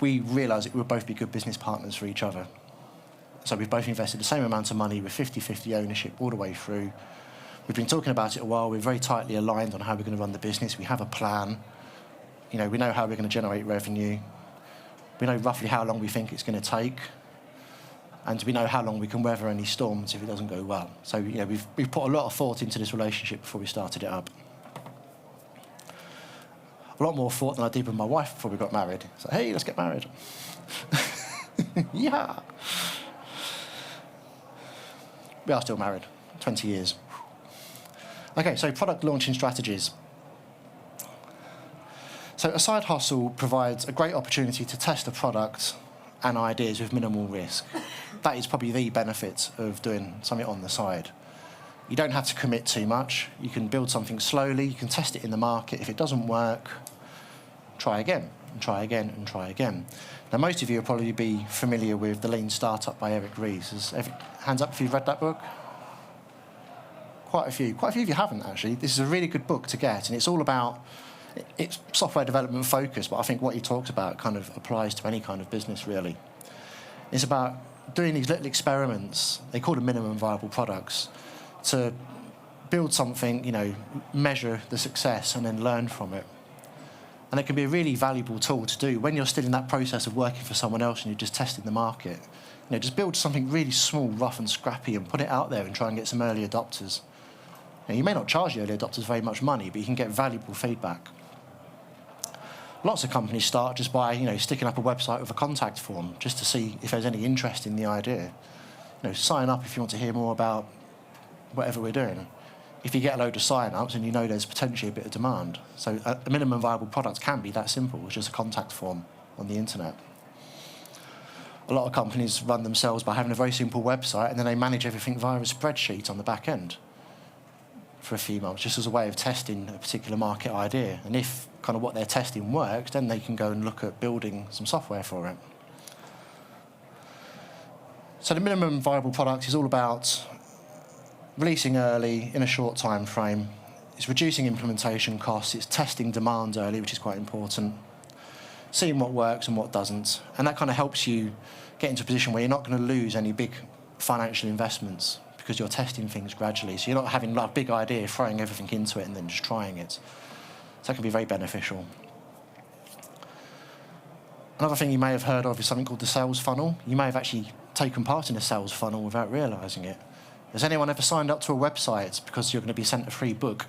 we realised that we would both be good business partners for each other. So we've both invested the same amount of money with 50-50 ownership all the way through. We've been talking about it a while. We're very tightly aligned on how we're going to run the business. We have a plan. We know how we're going to generate revenue. We know roughly how long we think it's going to take. And we know how long we can weather any storms if it doesn't go well. So, we've put a lot of thought into this relationship before we started it up. A lot more thought than I did with my wife before we got married. So, hey, let's get married. Yeah. We are still married, 20 years. Okay, so product launching strategies. So a side hustle provides a great opportunity to test a product and ideas with minimal risk. That is probably the benefit of doing something on the side. You don't have to commit too much. You can build something slowly. You can test it in the market. If it doesn't work, try again, and try again, and try again. Now, most of you will probably be familiar with The Lean Startup by Eric Ries. Hands up if you've read that book. Quite a few. Quite a few of you haven't, actually. This is a really good book to get, and it's all about... It's software development focused, but I think what he talks about kind of applies to any kind of business, really. It's about doing these little experiments, they call them minimum viable products, to build something, measure the success and then learn from it. And it can be a really valuable tool to do when you're still in that process of working for someone else and you're just testing the market. Just build something really small, rough and scrappy and put it out there and try and get some early adopters. You may not charge the early adopters very much money, but you can get valuable feedback. Lots of companies start just by, sticking up a website with a contact form just to see if there's any interest in the idea. Sign up if you want to hear more about whatever we're doing. If you get a load of sign-ups and there's potentially a bit of demand. So a minimum viable product can be that simple. It's just a contact form on the internet. A lot of companies run themselves by having a very simple website and then they manage everything via a spreadsheet on the back end for a few months, just as a way of testing a particular market idea. And if kind of what they're testing works, then they can go and look at building some software for it. So the minimum viable product is all about releasing early in a short time frame. It's reducing implementation costs. It's testing demand early, which is quite important. Seeing what works and what doesn't. And that kind of helps you get into a position where you're not going to lose any big financial investments because you're testing things gradually. So you're not having a big idea, throwing everything into it and then just trying it. So that can be very beneficial. Another thing you may have heard of is something called the sales funnel. You may have actually taken part in a sales funnel without realising it. Has anyone ever signed up to a website because you're going to be sent a free book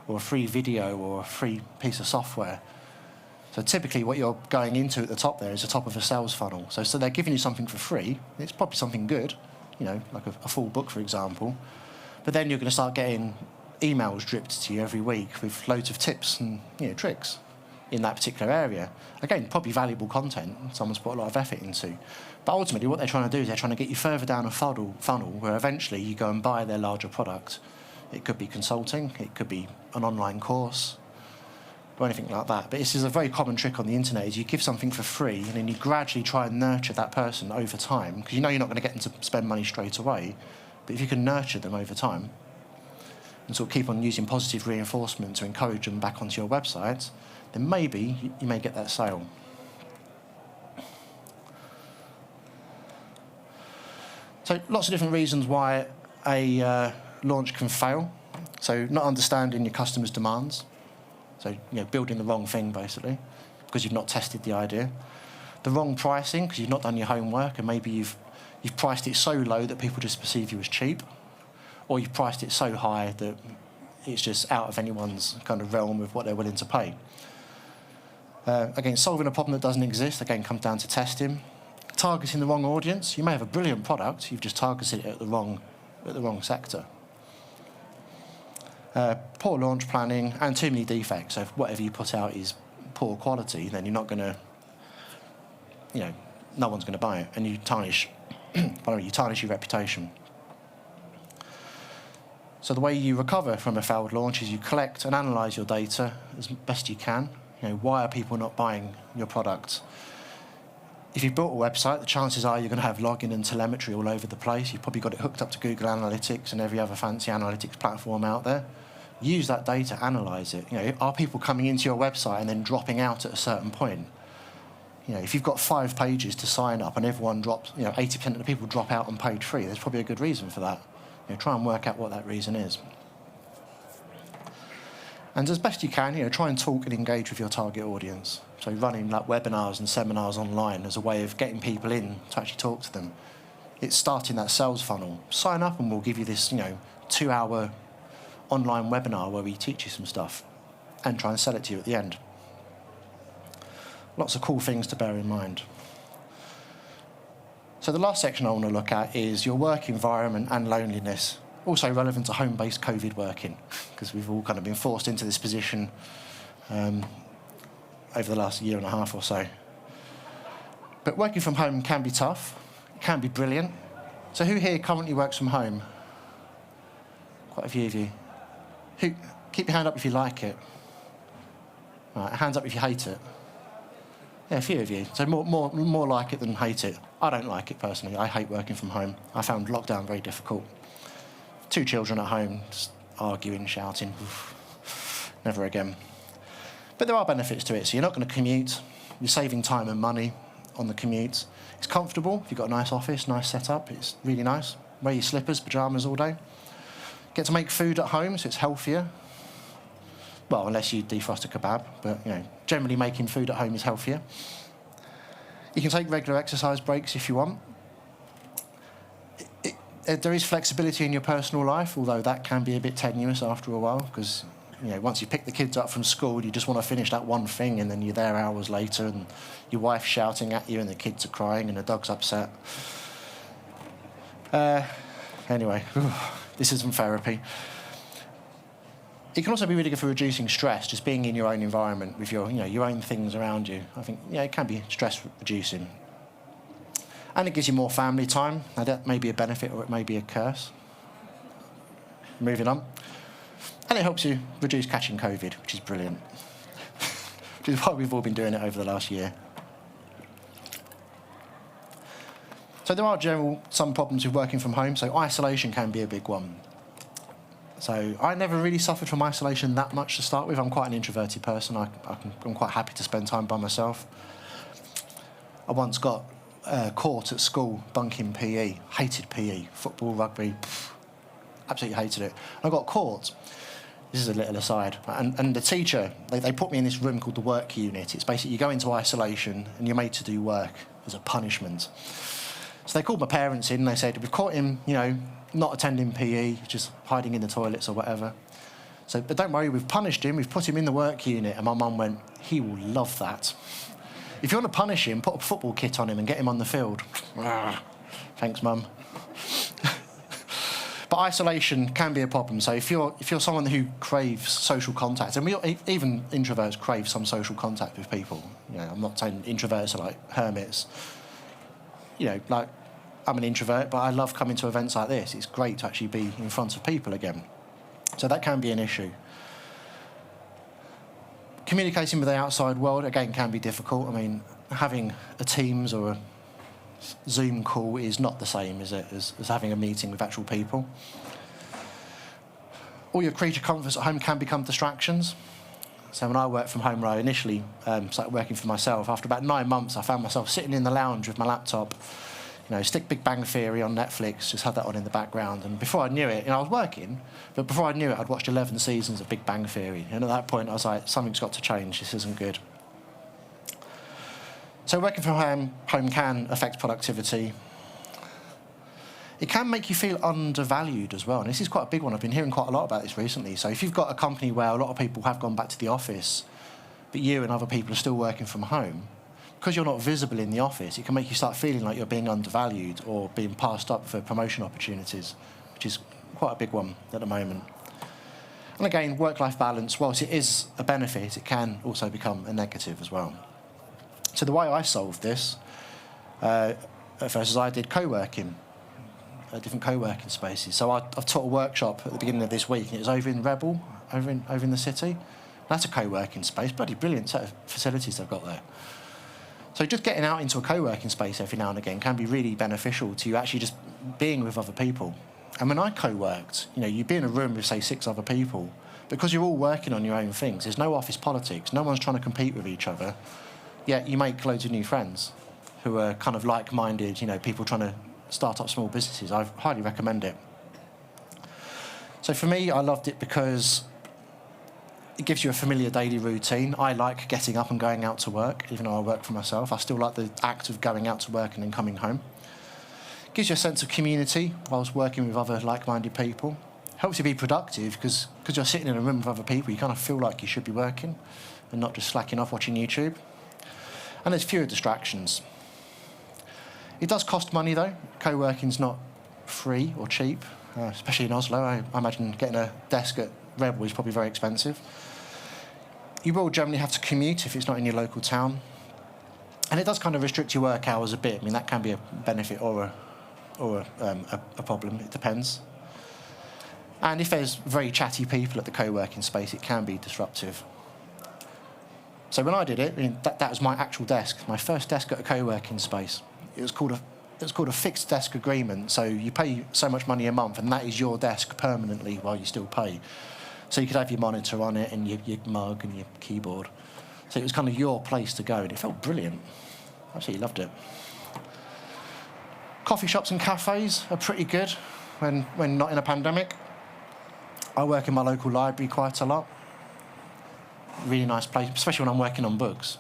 or a free video or a free piece of software? So typically what you're going into at the top there is the top of a sales funnel. So they're giving you something for free. It's probably something good, like a full book, for example. But then you're going to start getting emails dripped to you every week with loads of tips and tricks in that particular area. Again, probably valuable content someone's put a lot of effort into. But ultimately what they're trying to do is they're trying to get you further down a funnel where eventually you go and buy their larger product. It could be consulting, it could be an online course, or anything like that. But this is a very common trick on the internet, is you give something for free and then you gradually try and nurture that person over time, because you're not going to get them to spend money straight away. But if you can nurture them over time and sort of keep on using positive reinforcement to encourage them back onto your website, then maybe you may get that sale. So lots of different reasons why a launch can fail. So not understanding your customers' demands. So building the wrong thing, basically, because you've not tested the idea. The wrong pricing, because you've not done your homework, and maybe you've priced it so low that people just perceive you as cheap, or you've priced it so high that it's just out of anyone's kind of realm of what they're willing to pay. Again, solving a problem that doesn't exist, again, comes down to testing. Targeting the wrong audience. You may have a brilliant product, you've just targeted it at the wrong sector. Poor launch planning and too many defects. So if whatever you put out is poor quality, then you're not going to, no one's going to buy it, and you tarnish, your reputation. So the way you recover from a failed launch is you collect and analyse your data as best you can. Why are people not buying your product? If you've built a website, the chances are you're going to have login and telemetry all over the place. You've probably got it hooked up to Google Analytics and every other fancy analytics platform out there. Use that data, analyse it. Are people coming into your website and then dropping out at a certain point? If you've got 5 pages to sign up and everyone drops, 80% of the people drop out on page 3, there's probably a good reason for that. Try and work out what that reason is. And as best you can, try and talk and engage with your target audience. So running like webinars and seminars online as a way of getting people in to actually talk to them. It's starting that sales funnel. Sign up and we'll give you this, 2-hour online webinar where we teach you some stuff and try and sell it to you at the end. Lots of cool things to bear in mind. So the last section I want to look at is your work environment and loneliness. Also relevant to home-based COVID working, because we've all kind of been forced into this position over the last year and a half or so. But working from home can be tough, it can be brilliant. So who here currently works from home? Quite a few of you. Keep your hand up if you like it. Right, hands up if you hate it. Yeah, a few of you. So more like it than hate it. I don't like it personally. I hate working from home. I found lockdown very difficult. 2 children at home, just arguing, shouting. Never again. But there are benefits to it. So you're not going to commute. You're saving time and money on the commute. It's comfortable. If you've got a nice office, nice setup, it's really nice. Wear your slippers, pyjamas all day. Get to make food at home, so it's healthier. Well, unless you defrost a kebab, but generally making food at home is healthier. You can take regular exercise breaks if you want. There is flexibility in your personal life, although that can be a bit tenuous after a while, because once you pick the kids up from school, you just want to finish that one thing, and then you're there hours later, and your wife's shouting at you, and the kids are crying, and the dog's upset. Anyway, this isn't therapy. It can also be really good for reducing stress, just being in your own environment with your own things around you. I think, it can be stress reducing. And it gives you more family time. Now, that may be a benefit or it may be a curse. Moving on. And it helps you reduce catching COVID, which is brilliant. Which is why we've all been doing it over the last year. So there are some problems with working from home. So isolation can be a big one. So I never really suffered from isolation that much to start with. I'm quite an introverted person. I'm quite happy to spend time by myself. I once got caught at school bunking PE. Hated PE. Football, rugby. Absolutely hated it. I got caught. This is a little aside. And the teacher, they put me in this room called the work unit. It's basically you go into isolation and you're made to do work as a punishment. So they called my parents in and they said, we've caught him, not attending PE, just hiding in the toilets or whatever. So, but don't worry, we've punished him, we've put him in the work unit. And my mum went, he will love that. If you want to punish him, put a football kit on him and get him on the field. Thanks, Mum. But isolation can be a problem. So if you're someone who craves social contact, and even introverts crave some social contact with people. I'm not saying introverts are like hermits. Like I'm an introvert, but I love coming to events like this. It's great to actually be in front of people again. So that can be an issue. Communicating with the outside world, again, can be difficult. I mean, having a Teams or a Zoom call is not the same, is it, as having a meeting with actual people. All your creature comforts at home can become distractions. So when I worked from home, where I initially started working for myself, after about 9 months, I found myself sitting in the lounge with my laptop, stick Big Bang Theory on Netflix, just had that on in the background. And before I knew it, I was working, but before I knew it, I'd watched 11 seasons of Big Bang Theory. And at that point, I was like, something's got to change. This isn't good. So working from home can affect productivity. It can make you feel undervalued as well. And this is quite a big one. I've been hearing quite a lot about this recently. So if you've got a company where a lot of people have gone back to the office, but you and other people are still working from home, because you're not visible in the office, it can make you start feeling like you're being undervalued or being passed up for promotion opportunities, which is quite a big one at the moment. And again, work-life balance, whilst it is a benefit, it can also become a negative as well. So the way I solved this, at first, is I did co-working. different co-working spaces. So I've taught a workshop at the beginning of this week, and it was over in Rebel, over in the city. That's a co-working space, bloody brilliant set of facilities they've got there. So just getting out into a co-working space every now and again can be really beneficial to you actually just being with other people. And when I co-worked, you'd be in a room with, say, 6 other people, because you're all working on your own things. There's no office politics. No one's trying to compete with each other. Yet you make loads of new friends who are kind of like-minded, people trying to start up small businesses. I highly recommend it. So for me, I loved it because it gives you a familiar daily routine. I like getting up and going out to work, even though I work for myself. I still like the act of going out to work and then coming home. It gives you a sense of community whilst working with other like-minded people. Helps you be productive because you're sitting in a room with other people, you kind of feel like you should be working and not just slacking off watching YouTube. And there's fewer distractions. It does cost money, though. Co-working's not free or cheap, especially in Oslo. I imagine getting a desk at Rebel is probably very expensive. You will generally have to commute if it's not in your local town. And it does kind of restrict your work hours a bit. I mean, that can be a benefit or a problem. It depends. And if there's very chatty people at the co-working space, it can be disruptive. So when I did it, that was my actual desk, my first desk at a co-working space. It was called a fixed desk agreement. So you pay so much money a month, and that is your desk permanently while you still pay. So you could have your monitor on it and your mug and your keyboard. So it was kind of your place to go, and it felt brilliant. I absolutely loved it. Coffee shops and cafes are pretty good when not in a pandemic. I work in my local library quite a lot. Really nice place, especially when I'm working on books.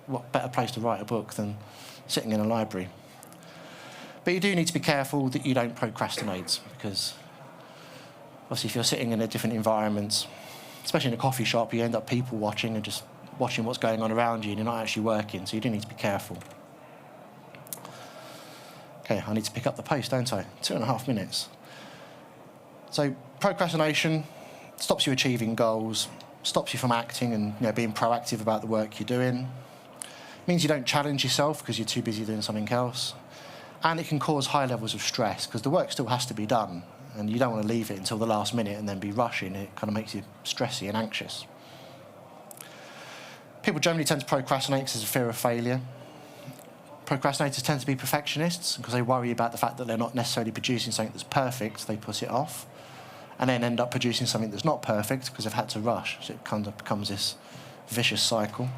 What better place to write a book than sitting in a library? But you do need to be careful that you don't procrastinate, because obviously if you're sitting in a different environment, especially in a coffee shop, you end up people watching and just watching what's going on around you, and you're not actually working, so you do need to be careful. Okay, I need to pick up the pace, don't I? 2.5 minutes. So procrastination stops you achieving goals, stops you from acting and being proactive about the work you're doing. It means you don't challenge yourself because you're too busy doing something else. And it can cause high levels of stress because the work still has to be done, and you don't want to leave it until the last minute and then be rushing. It kind of makes you stressy and anxious. People generally tend to procrastinate because there's a fear of failure. Procrastinators tend to be perfectionists because they worry about the fact that they're not necessarily producing something that's perfect, they put it off, and then end up producing something that's not perfect because they've had to rush. So it kind of becomes this vicious cycle.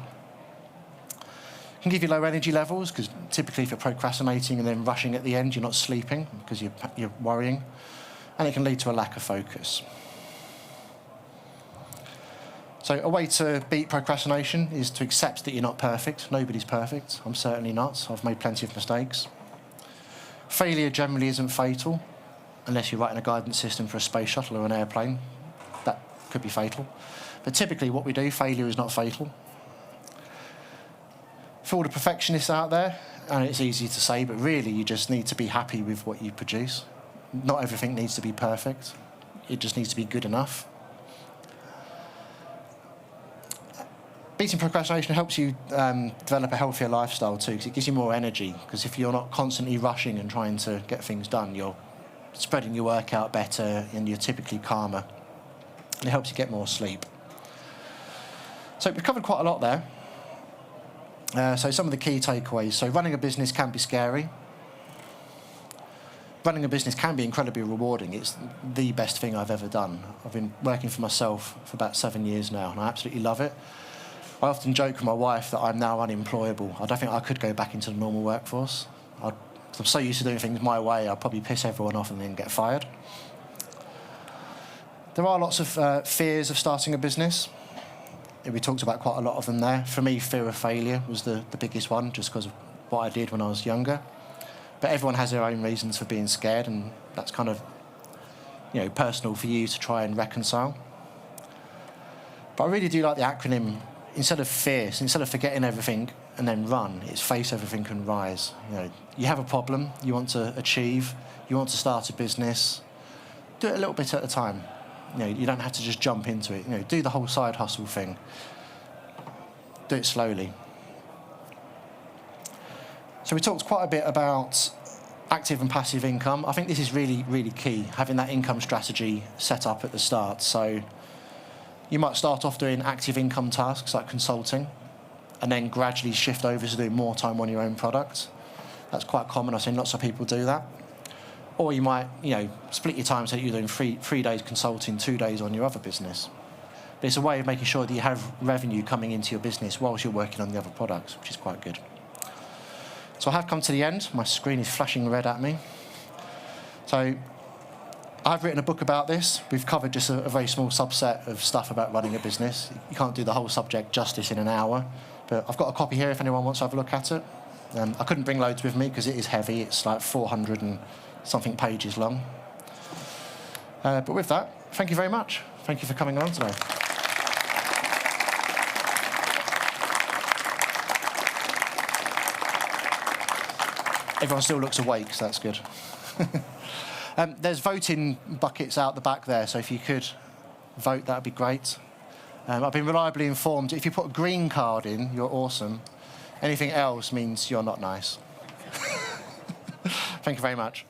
It can give you low energy levels because typically if you're procrastinating and then rushing at the end, you're not sleeping because you're worrying, and it can lead to a lack of focus. So a way to beat procrastination is to accept that you're not perfect. Nobody's perfect. I'm certainly not. I've made plenty of mistakes. Failure generally isn't fatal, unless you're writing a guidance system for a space shuttle or an airplane. That could be fatal. But typically what we do, failure is not fatal. For all the perfectionists out there, and it's easy to say, but really you just need to be happy with what you produce. Not everything needs to be perfect. It just needs to be good enough. Beating procrastination helps you develop a healthier lifestyle too, because it gives you more energy. Because if you're not constantly rushing and trying to get things done, you're spreading your work out better and you're typically calmer. And it helps you get more sleep. So we've covered quite a lot there. So some of the key takeaways. So running a business can be scary. Running a business can be incredibly rewarding. It's the best thing I've ever done. I've been working for myself for about 7 years now, and I absolutely love it. I often joke with my wife that I'm now unemployable. I don't think I could go back into the normal workforce. I'm so used to doing things my way, I'd probably piss everyone off and then get fired. There are lots of fears of starting a business. We talked about quite a lot of them there. For me, fear of failure was the biggest one, just because of what I did when I was younger. But everyone has their own reasons for being scared, and that's kind of personal for you to try and reconcile. But I really do like the acronym. Instead of fierce, instead of forgetting everything and then run, it's face everything and rise. You have a problem you want to achieve, you want to start a business, do it a little bit at a time. You don't have to just jump into it. Do the whole side hustle thing. Do it slowly. So we talked quite a bit about active and passive income. I think this is really, really key, having that income strategy set up at the start. So you might start off doing active income tasks like consulting, and then gradually shift over to doing more time on your own product. That's quite common. I've seen lots of people do that. Or you might, split your time so that you're doing three days consulting, 2 days on your other business. But it's a way of making sure that you have revenue coming into your business whilst you're working on the other products, which is quite good. So I have come to the end. My screen is flashing red at me. So I've written a book about this. We've covered just a very small subset of stuff about running a business. You can't do the whole subject justice in an hour. But I've got a copy here if anyone wants to have a look at it. I couldn't bring loads with me because it is heavy. It's like 400 and something pages long. But with that, thank you very much. Thank you for coming along today. Everyone still looks awake, so that's good. There's voting buckets out the back there, so if you could vote, that would be great. I've been reliably informed, if you put a green card in, you're awesome. Anything else means you're not nice. Thank you very much.